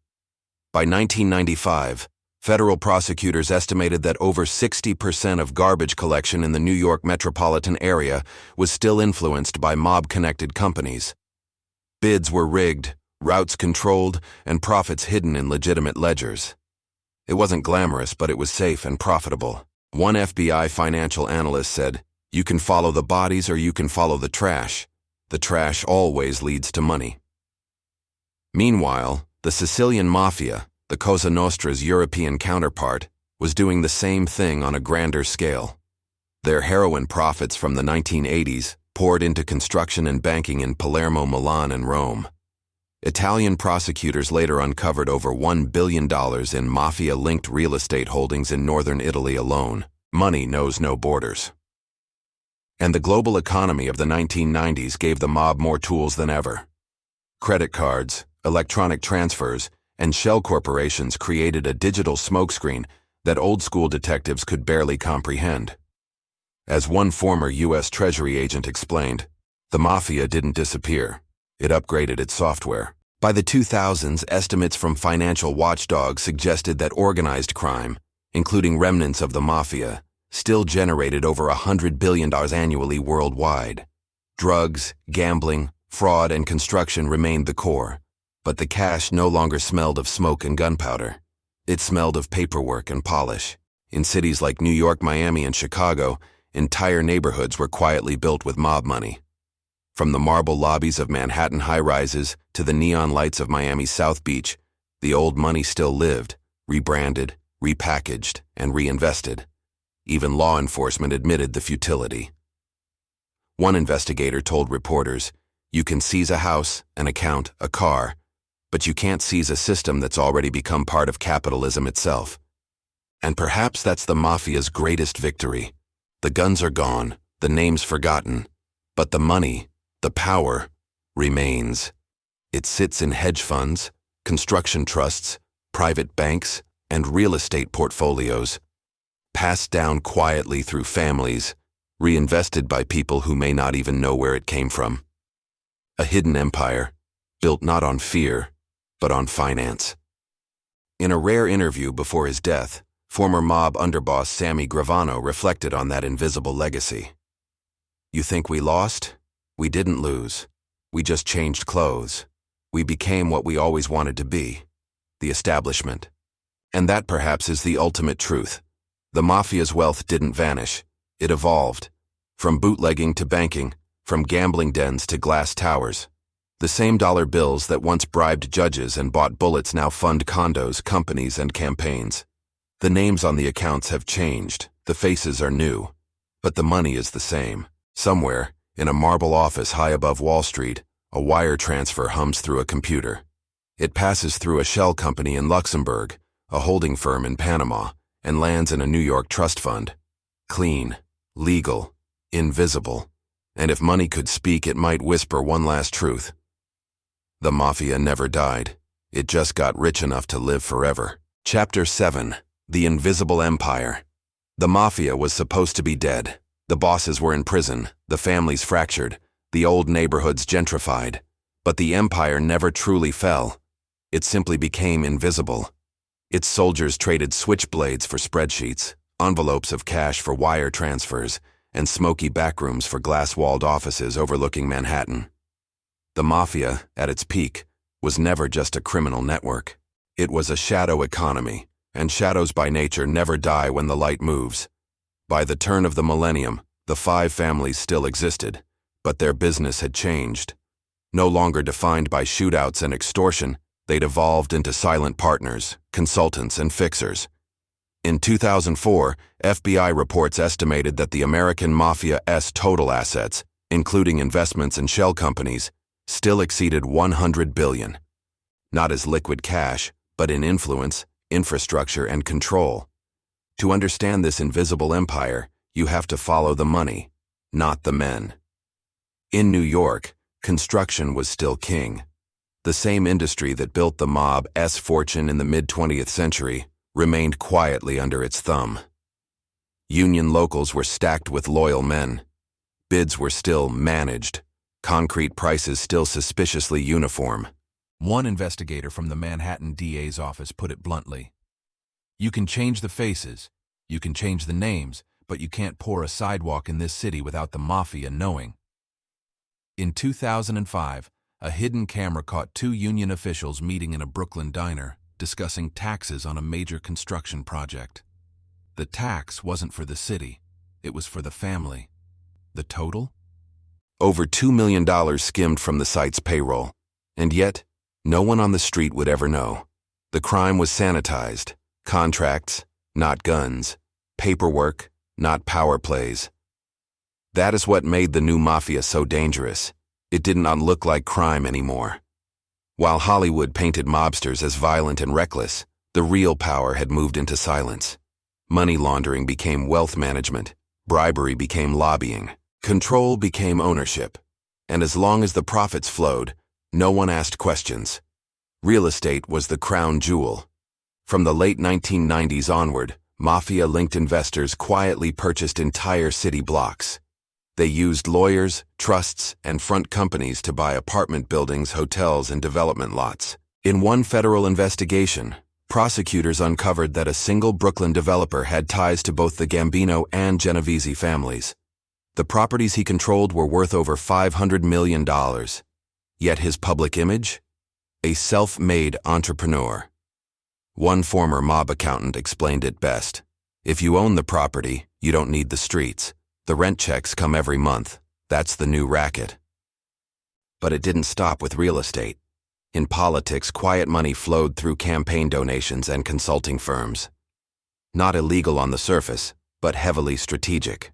By 1995, federal prosecutors estimated that over 60% of garbage collection in the New York metropolitan area was still influenced by mob-connected companies. Bids were rigged, routes controlled, and profits hidden in legitimate ledgers. It wasn't glamorous, but it was safe and profitable. One FBI financial analyst said, "You can follow the bodies or you can follow the trash. The trash always leads to money." Meanwhile, the Sicilian Mafia, the Cosa Nostra's European counterpart, was doing the same thing on a grander scale. Their heroin profits from the 1980s poured into construction and banking in Palermo, Milan, and Rome. Italian prosecutors later uncovered over $1 billion in mafia-linked real estate holdings in northern Italy alone. Money knows no borders. And the global economy of the 1990s gave the mob more tools than ever. Credit cards, electronic transfers, and shell corporations created a digital smokescreen that old-school detectives could barely comprehend. As one former U.S. Treasury agent explained, the mafia didn't disappear. It upgraded its software. By the 2000s, estimates from financial watchdogs suggested that organized crime, including remnants of the mafia, still generated over $100 billion annually worldwide. Drugs, gambling, fraud, and construction remained the core, but the cash no longer smelled of smoke and gunpowder. It smelled of paperwork and polish. In cities like New York, Miami, and Chicago, entire neighborhoods were quietly built with mob money. From the marble lobbies of Manhattan high-rises to the neon lights of Miami's South Beach, the old money still lived, rebranded, repackaged, and reinvested. Even law enforcement admitted the futility. One investigator told reporters, "You can seize a house, an account, a car, but you can't seize a system that's already become part of capitalism itself." And perhaps that's the mafia's greatest victory. The guns are gone, the names forgotten, but the money, the power, remains. It sits in hedge funds, construction trusts, private banks, and real estate portfolios, passed down quietly through families, reinvested by people who may not even know where it came from. A hidden empire, built not on fear, but on finance. In a rare interview before his death, former mob underboss Sammy Gravano reflected on that invisible legacy. "You think we lost? We didn't lose. We just changed clothes. We became what we always wanted to be, the establishment." And that perhaps is the ultimate truth. The mafia's wealth didn't vanish. It evolved. From bootlegging to banking, from gambling dens to glass towers. The same dollar bills that once bribed judges and bought bullets now fund condos, companies, and campaigns. The names on the accounts have changed. The faces are new. But the money is the same. Somewhere, in a marble office high above Wall Street, a wire transfer hums through a computer. It passes through a shell company in Luxembourg, a holding firm in Panama, and lands in a New York trust fund. Clean, legal, invisible. And if money could speak, it might whisper one last truth. The mafia never died. It just got rich enough to live forever. Chapter 7. The Invisible Empire. The mafia was supposed to be dead. The bosses were in prison, the families fractured, the old neighborhoods gentrified. But the empire never truly fell. It simply became invisible. Its soldiers traded switchblades for spreadsheets, envelopes of cash for wire transfers, and smoky backrooms for glass-walled offices overlooking Manhattan. The mafia, at its peak, was never just a criminal network. It was a shadow economy, and shadows by nature never die when the light moves. By the turn of the millennium, the five families still existed, but their business had changed. No longer defined by shootouts and extortion, they'd evolved into silent partners, consultants, and fixers. In 2004, FBI reports estimated that the American Mafia's total assets, including investments in shell companies, still exceeded $100 billion. Not as liquid cash, but in influence, infrastructure, and control. To understand this invisible empire, you have to follow the money, not the men. In New York, construction was still king. The same industry that built the mob's fortune in the mid-20th century remained quietly under its thumb. Union locals were stacked with loyal men. Bids were still managed. Concrete prices still suspiciously uniform. One investigator from the Manhattan DA's office put it bluntly. "You can change the faces, you can change the names, but you can't pour a sidewalk in this city without the mafia knowing." In 2005, a hidden camera caught two union officials meeting in a Brooklyn diner, discussing taxes on a major construction project. The tax wasn't for the city, it was for the family. The total? Over $2 million skimmed from the site's payroll. And yet, no one on the street would ever know. The crime was sanitized. Contracts, not guns. Paperwork, not power plays. That is what made the new mafia so dangerous. It did not look like crime anymore. While Hollywood painted mobsters as violent and reckless, the real power had moved into silence. Money laundering became wealth management. Bribery became lobbying. Control became ownership. And as long as the profits flowed, no one asked questions. Real estate was the crown jewel. From the late 1990s onward, Mafia-linked investors quietly purchased entire city blocks. They used lawyers, trusts, and front companies to buy apartment buildings, hotels, and development lots. In one federal investigation, prosecutors uncovered that a single Brooklyn developer had ties to both the Gambino and Genovese families. The properties he controlled were worth over $500 million. Yet his public image? A self-made entrepreneur. One former mob accountant explained it best. If you own the property, you don't need the streets. The rent checks come every month. That's the new racket. But it didn't stop with real estate. In politics, quiet money flowed through campaign donations and consulting firms. Not illegal on the surface, but heavily strategic.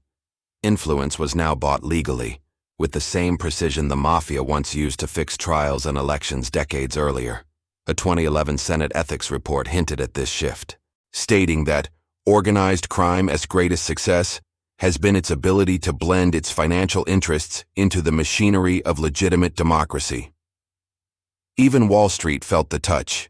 Influence was now bought legally, with the same precision the mafia once used to fix trials and elections decades earlier. A 2011 Senate ethics report hinted at this shift, stating that organized crime's greatest success has been its ability to blend its financial interests into the machinery of legitimate democracy. Even Wall Street felt the touch.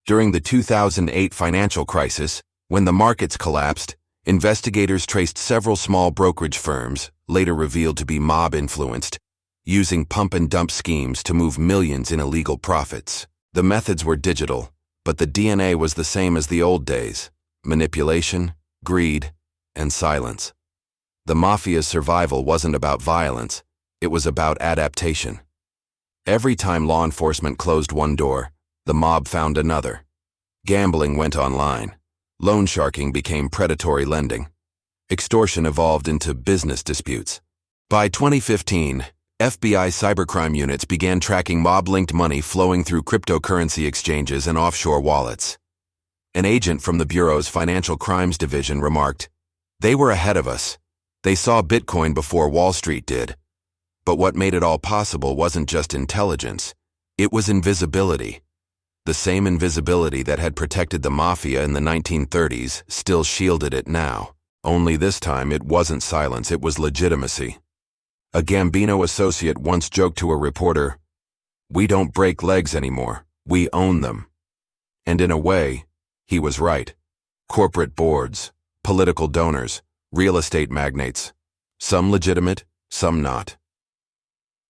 During the 2008 financial crisis, when the markets collapsed, investigators traced several small brokerage firms, later revealed to be mob-influenced, using pump-and-dump schemes to move millions in illegal profits. The methods were digital, but the DNA was the same as the old days: manipulation, greed, and silence. The mafia's survival wasn't about violence, it was about adaptation. Every time law enforcement closed one door, the mob found another. Gambling went online. Loan sharking became predatory lending. Extortion evolved into business disputes. By 2015, FBI cybercrime units began tracking mob-linked money flowing through cryptocurrency exchanges and offshore wallets. An agent from the Bureau's Financial Crimes Division remarked, "They were ahead of us. They saw Bitcoin before Wall Street did." But what made it all possible wasn't just intelligence, it was invisibility. The same invisibility that had protected the mafia in the 1930s still shielded it now. Only this time it wasn't silence, it was legitimacy. A Gambino associate once joked to a reporter, "We don't break legs anymore, we own them." And in a way, he was right. Corporate boards, political donors, real estate magnates, some legitimate, some not.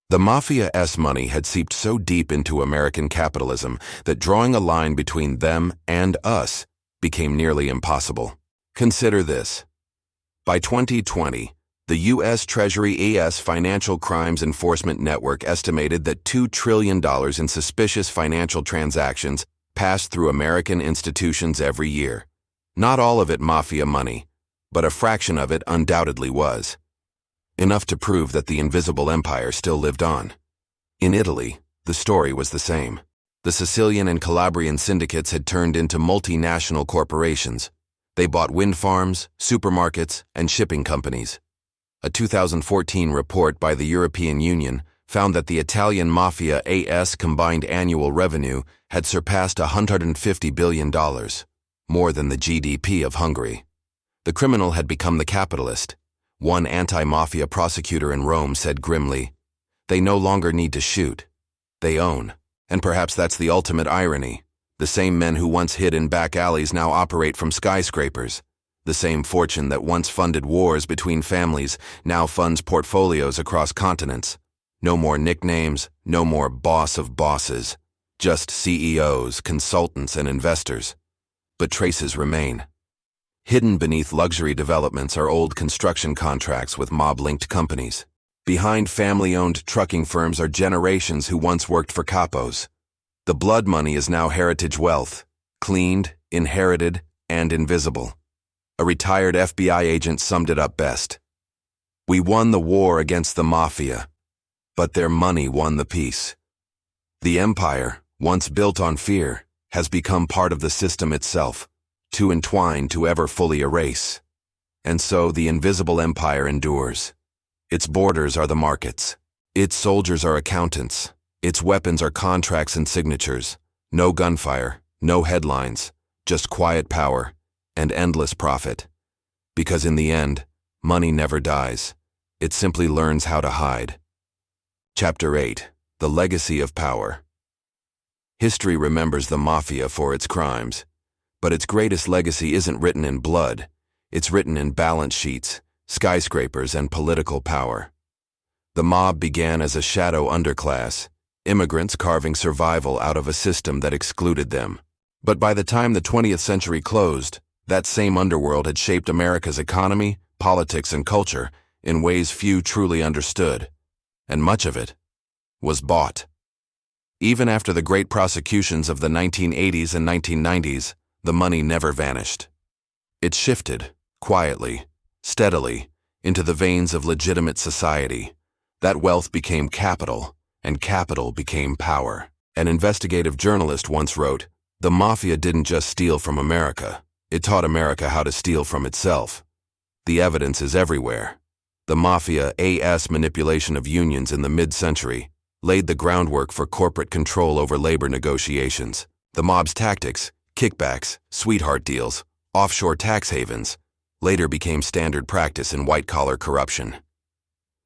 The mafia's money had seeped so deep into American capitalism that drawing a line between them and us became nearly impossible. Consider this. By 2020, the U.S. Treasury's Financial Crimes Enforcement Network estimated that $2 trillion in suspicious financial transactions passed through American institutions every year. Not all of it mafia money, but a fraction of it undoubtedly was. Enough to prove that the invisible empire still lived on. In Italy, the story was the same. The Sicilian and Calabrian syndicates had turned into multinational corporations. They bought wind farms, supermarkets, and shipping companies. A 2014 report by the European Union found that the Italian Mafia's combined annual revenue had surpassed $150 billion, more than the GDP of Hungary. The criminal had become the capitalist. One anti-mafia prosecutor in Rome said grimly, "They no longer need to shoot. They own." And perhaps that's the ultimate irony. The same men who once hid in back alleys now operate from skyscrapers. The same fortune that once funded wars between families now funds portfolios across continents. No more nicknames, no more boss of bosses. Just CEOs, consultants, and investors. But traces remain. Hidden beneath luxury developments are old construction contracts with mob-linked companies. Behind family-owned trucking firms are generations who once worked for capos. The blood money is now heritage wealth, cleaned, inherited, and invisible. A retired FBI agent summed it up best. "We won the war against the mafia, but their money won the peace." The empire, once built on fear, has become part of the system itself, too entwined to ever fully erase. And so the invisible empire endures. Its borders are the markets. Its soldiers are accountants. Its weapons are contracts and signatures. No gunfire, no headlines, just quiet power and endless profit. Because in the end, money never dies. It simply learns how to hide. Chapter 8: The Legacy of Power. History remembers the mafia for its crimes, But its greatest legacy isn't written in blood. It's written in balance sheets, skyscrapers, and political power. The mob began as a shadow underclass, immigrants carving survival out of a system that excluded them. But by the time the 20th century closed, that same underworld had shaped America's economy, politics, and culture in ways few truly understood. And much of it was bought. Even after the great prosecutions of the 1980s and 1990s, the money never vanished. It shifted, quietly, steadily, into the veins of legitimate society. That wealth became capital, and capital became power. An investigative journalist once wrote, "The mafia didn't just steal from America. It taught America how to steal from itself." The evidence is everywhere. The mafia's manipulation of unions in the mid-century laid the groundwork for corporate control over labor negotiations. The mob's tactics, kickbacks, sweetheart deals, offshore tax havens, later became standard practice in white-collar corruption.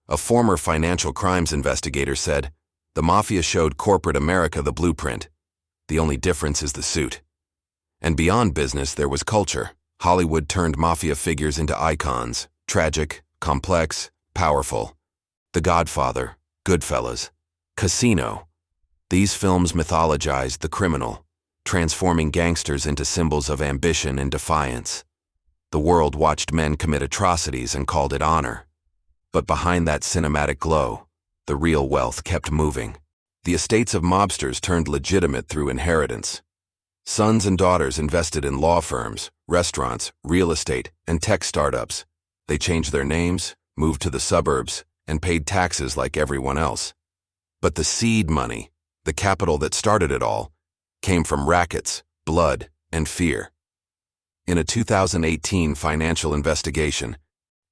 A former financial crimes investigator said, "The mafia showed corporate America the blueprint. The only difference is the suit." And beyond business, there was culture. Hollywood turned mafia figures into icons, tragic, complex, powerful. The Godfather, Goodfellas, Casino. These films mythologized the criminal, transforming gangsters into symbols of ambition and defiance. The world watched men commit atrocities and called it honor. But behind that cinematic glow, the real wealth kept moving. The estates of mobsters turned legitimate through inheritance. Sons and daughters invested in law firms, restaurants, real estate, and tech startups. They changed their names, moved to the suburbs, and paid taxes like everyone else. But the seed money, the capital that started it all, came from rackets, blood, and fear. In a 2018 financial investigation,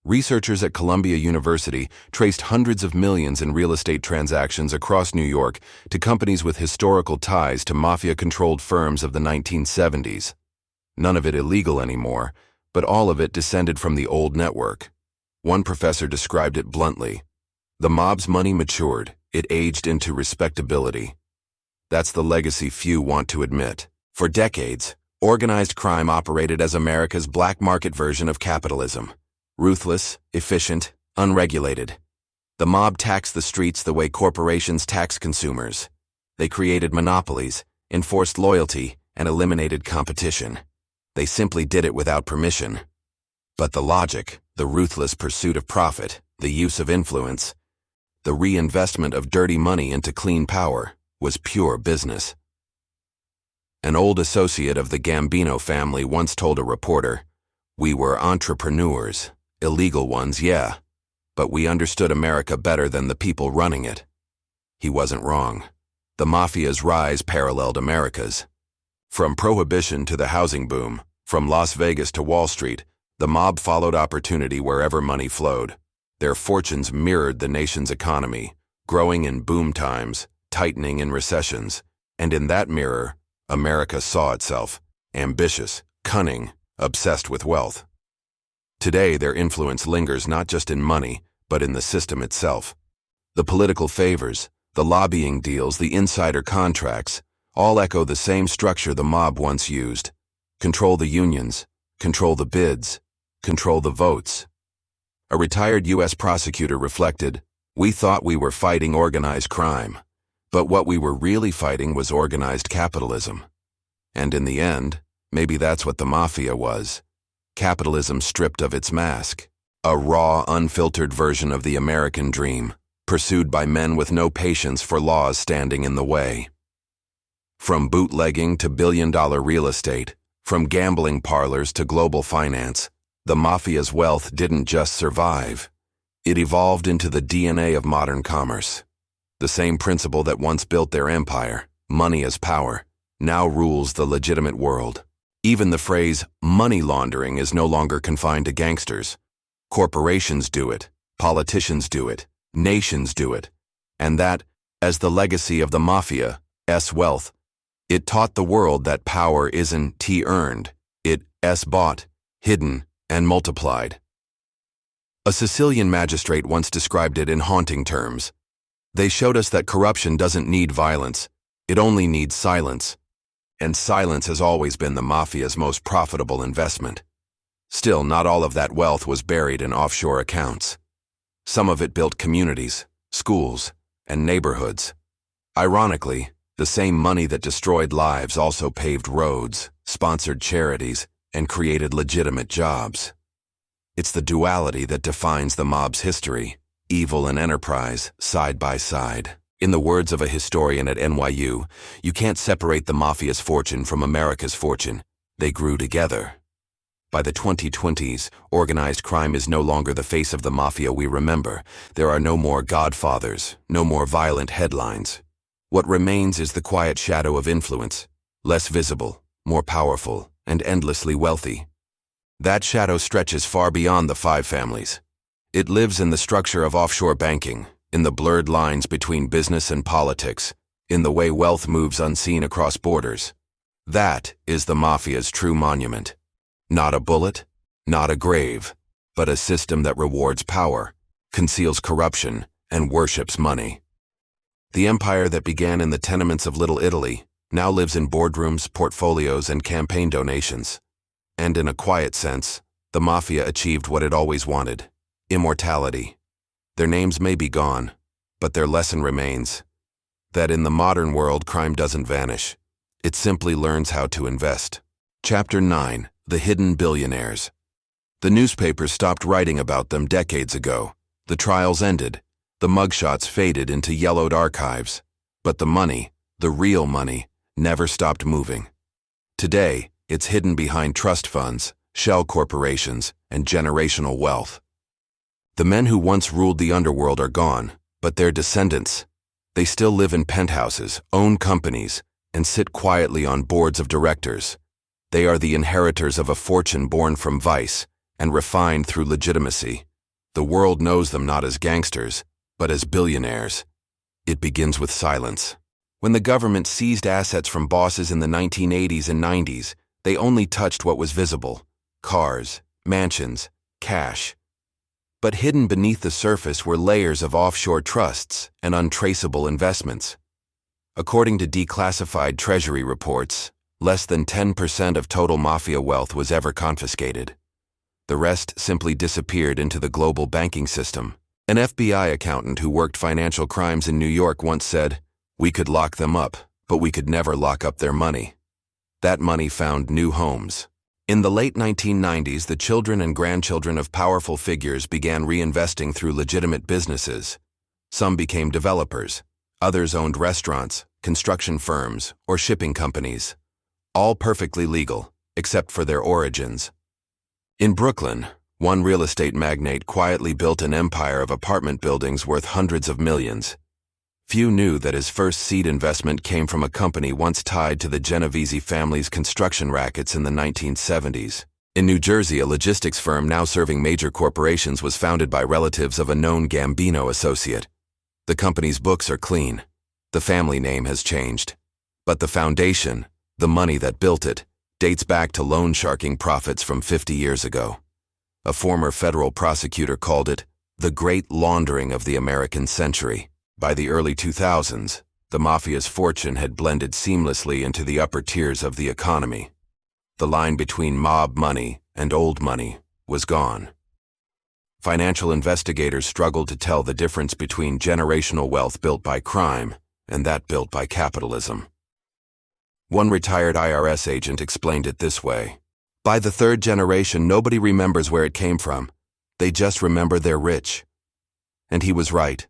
researchers at Columbia University traced hundreds of millions in real estate transactions across New York to companies with historical ties to mafia-controlled firms of the 1970s. None of it illegal anymore, but all of it descended from the old network. One professor described it bluntly. The mob's money matured. It aged into respectability. That's the legacy few want to admit. For decades, organized crime operated as America's black market version of capitalism. Ruthless, efficient, unregulated. The mob taxed the streets the way corporations tax consumers. They created monopolies, enforced loyalty, and eliminated competition. They simply did it without permission. But the logic, the ruthless pursuit of profit, the use of influence, the reinvestment of dirty money into clean power, was pure business. An old associate of the Gambino family once told a reporter, "We were entrepreneurs, illegal ones, yeah, but we understood America better than the people running it." He wasn't wrong. The mafia's rise paralleled America's. From prohibition to the housing boom, from Las Vegas to Wall Street, the mob followed opportunity wherever money flowed. Their fortunes mirrored the nation's economy, growing in boom times, tightening in recessions, and in that mirror, America saw itself, ambitious, cunning, obsessed with wealth. Today, their influence lingers not just in money, but in the system itself. The political favors, the lobbying deals, the insider contracts, all echo the same structure the mob once used. Control the unions, control the bids, control the votes. A retired U.S. prosecutor reflected, "We thought we were fighting organized crime, but what we were really fighting was organized capitalism." And in the end, maybe that's what the mafia was. Capitalism stripped of its mask. A raw, unfiltered version of the American dream, pursued by men with no patience for laws standing in the way. From bootlegging to billion-dollar real estate, from gambling parlors to global finance, the mafia's wealth didn't just survive. It evolved into the DNA of modern commerce. The same principle that once built their empire, money as power, now rules the legitimate world. Even the phrase money laundering is no longer confined to gangsters. Corporations do it, politicians do it, nations do it. And that, as the legacy of the mafia's wealth, it taught the world that power isn't T-earned, it's bought, hidden, and multiplied. A Sicilian magistrate once described it in haunting terms. "They showed us that corruption doesn't need violence, it only needs silence." And silence has always been the mafia's most profitable investment. Still, not all of that wealth was buried in offshore accounts. Some of it built communities, schools, and neighborhoods. Ironically, the same money that destroyed lives also paved roads, sponsored charities, and created legitimate jobs. It's the duality that defines the mob's history, evil and enterprise, side by side. In the words of a historian at NYU, you can't separate the mafia's fortune from America's fortune. They grew together. By the 2020s, organized crime is no longer the face of the mafia we remember. There are no more godfathers, no more violent headlines. What remains is the quiet shadow of influence, less visible, more powerful, and endlessly wealthy. That shadow stretches far beyond the five families. It lives in the structure of offshore banking, in the blurred lines between business and politics, in the way wealth moves unseen across borders. That is the mafia's true monument. Not a bullet, not a grave, but a system that rewards power, conceals corruption, and worships money. The empire that began in the tenements of Little Italy now lives in boardrooms, portfolios, and campaign donations. And in a quiet sense, the mafia achieved what it always wanted: immortality. Their names may be gone, but their lesson remains: that in the modern world, crime doesn't vanish. It simply learns how to invest. Chapter 9. The Hidden Billionaires. The newspapers stopped writing about them decades ago. The trials ended. The mugshots faded into yellowed archives. But the money, the real money, never stopped moving. Today, it's hidden behind trust funds, shell corporations, and generational wealth. The men who once ruled the underworld are gone, but their descendants, they still live in penthouses, own companies, and sit quietly on boards of directors. They are the inheritors of a fortune born from vice and refined through legitimacy. The world knows them not as gangsters, but as billionaires. It begins with silence. When the government seized assets from bosses in the 1980s and 90s, they only touched what was visible: cars, mansions, cash. But hidden beneath the surface were layers of offshore trusts and untraceable investments. According to declassified treasury reports, less than 10% of total mafia wealth was ever confiscated. The rest simply disappeared into the global banking system. An FBI accountant who worked financial crimes in New York once said, "We could lock them up, but we could never lock up their money." That money found new homes. In the late 1990s, the children and grandchildren of powerful figures began reinvesting through legitimate businesses. Some became developers. Others owned restaurants, construction firms, or shipping companies. All perfectly legal, except for their origins. In Brooklyn, one real estate magnate quietly built an empire of apartment buildings worth hundreds of millions. Few knew that his first seed investment came from a company once tied to the Genovese family's construction rackets in the 1970s. In New Jersey, a logistics firm now serving major corporations was founded by relatives of a known Gambino associate. The company's books are clean. The family name has changed. But the foundation, the money that built it, dates back to loan sharking profits from 50 years ago. A former federal prosecutor called it the great laundering of the American century. By the early 2000s, the mafia's fortune had blended seamlessly into the upper tiers of the economy. The line between mob money and old money was gone. Financial investigators struggled to tell the difference between generational wealth built by crime and that built by capitalism. One retired IRS agent explained it this way: "By the third generation, nobody remembers where it came from. They just remember they're rich." And he was right.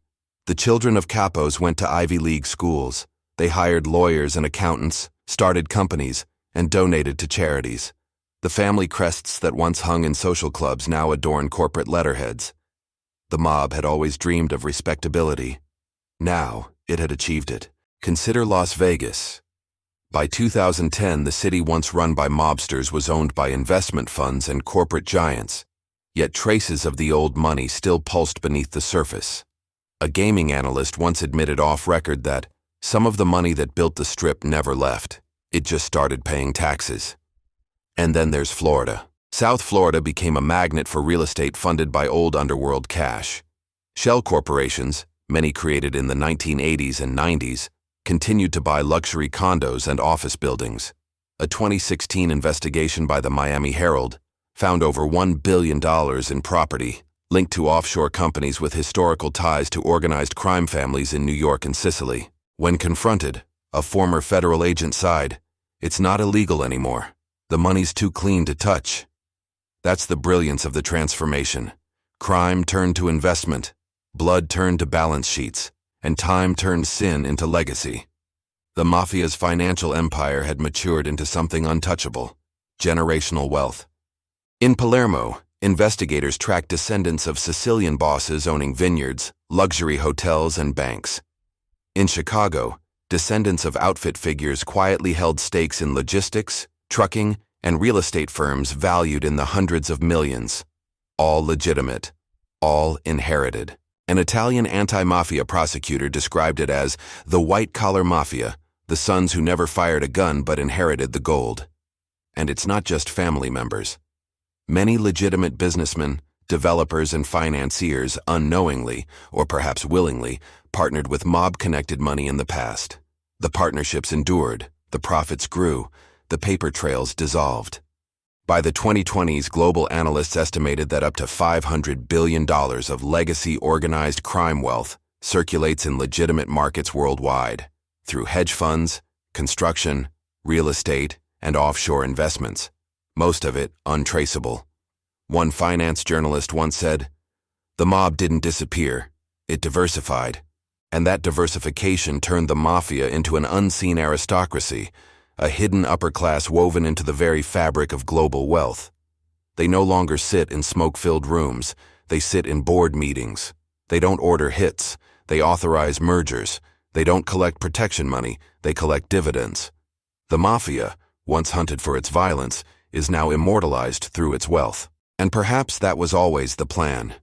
The children of capos went to Ivy League schools. They hired lawyers and accountants, started companies, and donated to charities. The family crests that once hung in social clubs now adorn corporate letterheads. The mob had always dreamed of respectability. Now it had achieved it. Consider Las Vegas. By 2010, the city once run by mobsters was owned by investment funds and corporate giants. Yet traces of the old money still pulsed beneath the surface. A gaming analyst once admitted off record that some of the money that built the Strip never left. It just started paying taxes. And then there's Florida. South Florida became a magnet for real estate funded by old underworld cash. Shell corporations, many created in the 1980s and 90s, continued to buy luxury condos and office buildings. A 2016 investigation by the Miami Herald found over $1 billion in property linked to offshore companies with historical ties to organized crime families in New York and Sicily. When confronted, a former federal agent sighed, "It's not illegal anymore. The money's too clean to touch." That's the brilliance of the transformation. Crime turned to investment, blood turned to balance sheets, and time turned sin into legacy. The Mafia's financial empire had matured into something untouchable: generational wealth. In Palermo, investigators tracked descendants of Sicilian bosses owning vineyards, luxury hotels, and banks. In Chicago, descendants of outfit figures quietly held stakes in logistics, trucking, and real estate firms valued in the hundreds of millions. All legitimate, all inherited. An Italian anti-mafia prosecutor described it as the white-collar mafia, the sons who never fired a gun but inherited the gold. And it's not just family members. Many legitimate businessmen, developers, and financiers unknowingly, or perhaps willingly, partnered with mob-connected money in the past. The partnerships endured, the profits grew, the paper trails dissolved. By the 2020s, global analysts estimated that up to $500 billion of legacy organized crime wealth circulates in legitimate markets worldwide, through hedge funds, construction, real estate, and offshore investments, most of it untraceable. One finance journalist once said, "The mob didn't disappear, it diversified. And that diversification turned the mafia into an unseen aristocracy, a hidden upper class woven into the very fabric of global wealth. They no longer sit in smoke-filled rooms, they sit in board meetings. They don't order hits, they authorize mergers. They don't collect protection money, they collect dividends. The mafia, once hunted for its violence, is now immortalized through its wealth. And perhaps that was always the plan."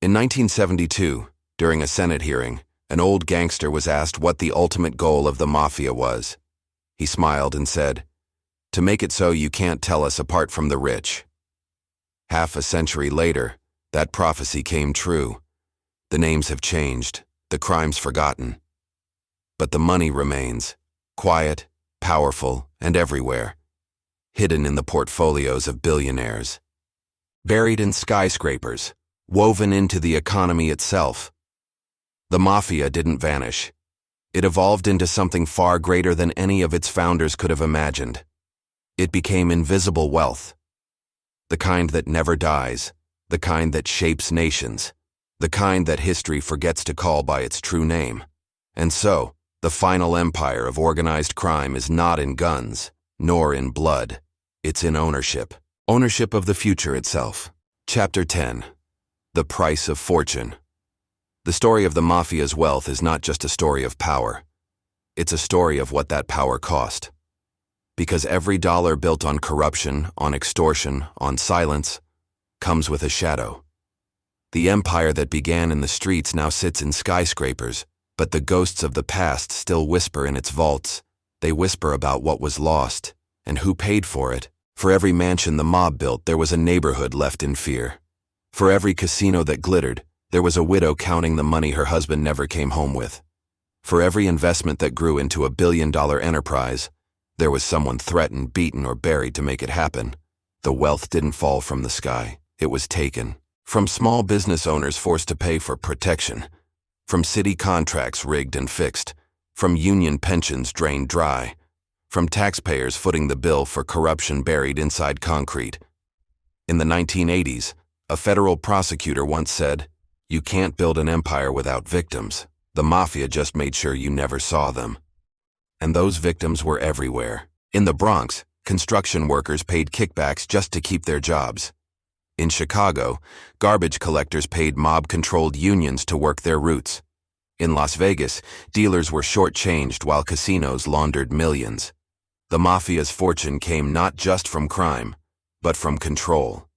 In 1972, during a Senate hearing, an old gangster was asked what the ultimate goal of the mafia was. He smiled and said, "To make it so you can't tell us apart from the rich." Half a century later, that prophecy came true. The names have changed, the crimes forgotten. But the money remains, quiet, powerful, and everywhere, hidden in the portfolios of billionaires. Buried in skyscrapers, woven into the economy itself. The mafia didn't vanish. It evolved into something far greater than any of its founders could have imagined. It became invisible wealth. The kind that never dies, the kind that shapes nations, the kind that history forgets to call by its true name. And so, the final empire of organized crime is not in guns, nor in blood. It's in ownership. Ownership of the future itself. Chapter 10. The Price of Fortune. The story of the mafia's wealth is not just a story of power. It's a story of what that power cost. Because every dollar built on corruption, on extortion, on silence, comes with a shadow. The empire that began in the streets now sits in skyscrapers, but the ghosts of the past still whisper in its vaults. They whisper about what was lost, and who paid for it. For every mansion the mob built, there was a neighborhood left in fear. For every casino that glittered, there was a widow counting the money her husband never came home with. For every investment that grew into a billion-dollar enterprise, there was someone threatened, beaten, or buried to make it happen. The wealth didn't fall from the sky. It was taken. From small business owners forced to pay for protection. From city contracts rigged and fixed. From union pensions drained dry. From taxpayers footing the bill for corruption buried inside concrete. In the 1980s, a federal prosecutor once said, "You can't build an empire without victims. The mafia just made sure you never saw them." And those victims were everywhere. In the Bronx, construction workers paid kickbacks just to keep their jobs. In Chicago, garbage collectors paid mob-controlled unions to work their routes. In Las Vegas, dealers were shortchanged while casinos laundered millions. The mafia's fortune came not just from crime, but from control.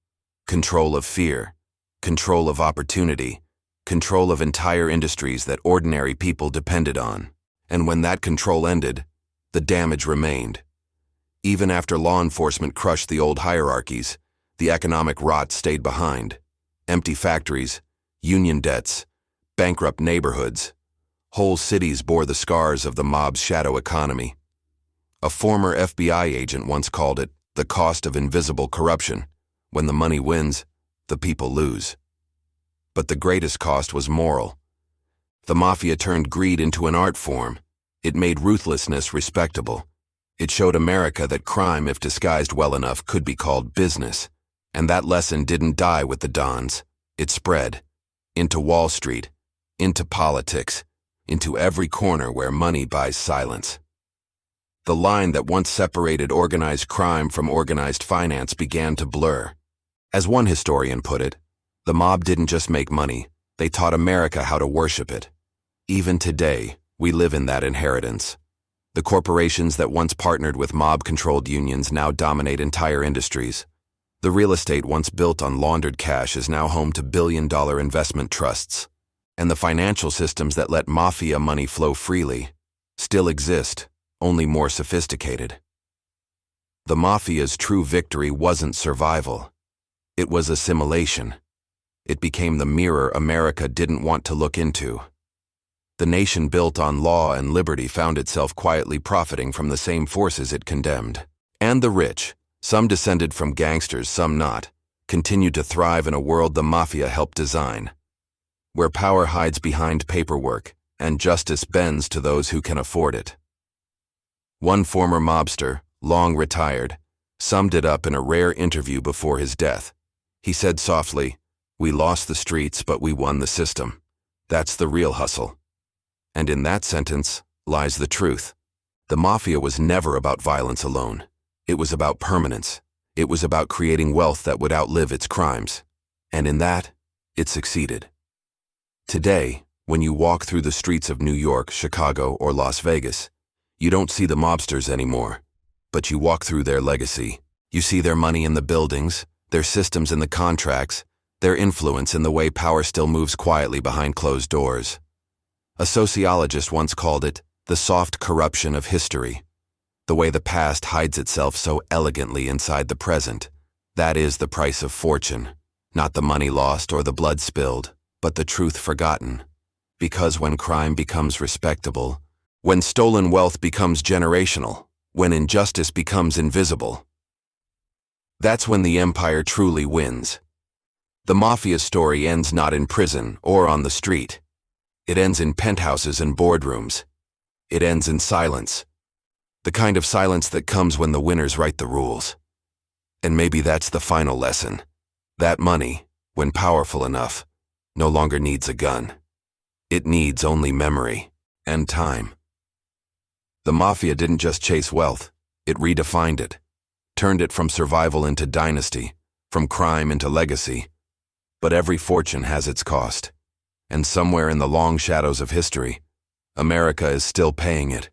Control of fear, control of opportunity, control of entire industries that ordinary people depended on. And when that control ended, the damage remained. Even after law enforcement crushed the old hierarchies, the economic rot stayed behind. Empty factories, union debts, bankrupt neighborhoods. Whole cities bore the scars of the mob's shadow economy. A former FBI agent once called it the cost of invisible corruption. When the money wins, the people lose. But the greatest cost was moral. The mafia turned greed into an art form. It made ruthlessness respectable. It showed America that crime, if disguised well enough, could be called business. And that lesson didn't die with the Dons. It spread into Wall Street, into politics, into every corner where money buys silence. The line that once separated organized crime from organized finance began to blur. As one historian put it, the mob didn't just make money, they taught America how to worship it. Even today, we live in that inheritance. The corporations that once partnered with mob-controlled unions now dominate entire industries. The real estate once built on laundered cash is now home to billion-dollar investment trusts. And the financial systems that let mafia money flow freely still exist, only more sophisticated. The mafia's true victory wasn't survival. It was assimilation. It became the mirror America didn't want to look into. The nation built on law and liberty found itself quietly profiting from the same forces it condemned. And the rich, some descended from gangsters, some not, continued to thrive in a world the mafia helped design, where power hides behind paperwork and justice bends to those who can afford it. One former mobster, long retired, summed it up in a rare interview before his death. He said softly, "We lost the streets, but we won the system. That's the real hustle." And in that sentence lies the truth. The mafia was never about violence alone. It was about permanence. It was about creating wealth that would outlive its crimes. And in that, it succeeded. Today, when you walk through the streets of New York, Chicago, or Las Vegas, you don't see the mobsters anymore, but you walk through their legacy. You see their money in the buildings, their systems in the contracts, their influence in the way power still moves quietly behind closed doors. A sociologist once called it the soft corruption of history, the way the past hides itself so elegantly inside the present. That is the price of fortune, not the money lost or the blood spilled, but the truth forgotten. Because when crime becomes respectable, when stolen wealth becomes generational, when injustice becomes invisible, that's when the empire truly wins. The mafia's story ends not in prison or on the street. It ends in penthouses and boardrooms. It ends in silence. The kind of silence that comes when the winners write the rules. And maybe that's the final lesson. That money, when powerful enough, no longer needs a gun. It needs only memory and time. The mafia didn't just chase wealth, it redefined it, turned it from survival into dynasty, from crime into legacy. But every fortune has its cost, and somewhere in the long shadows of history, America is still paying it.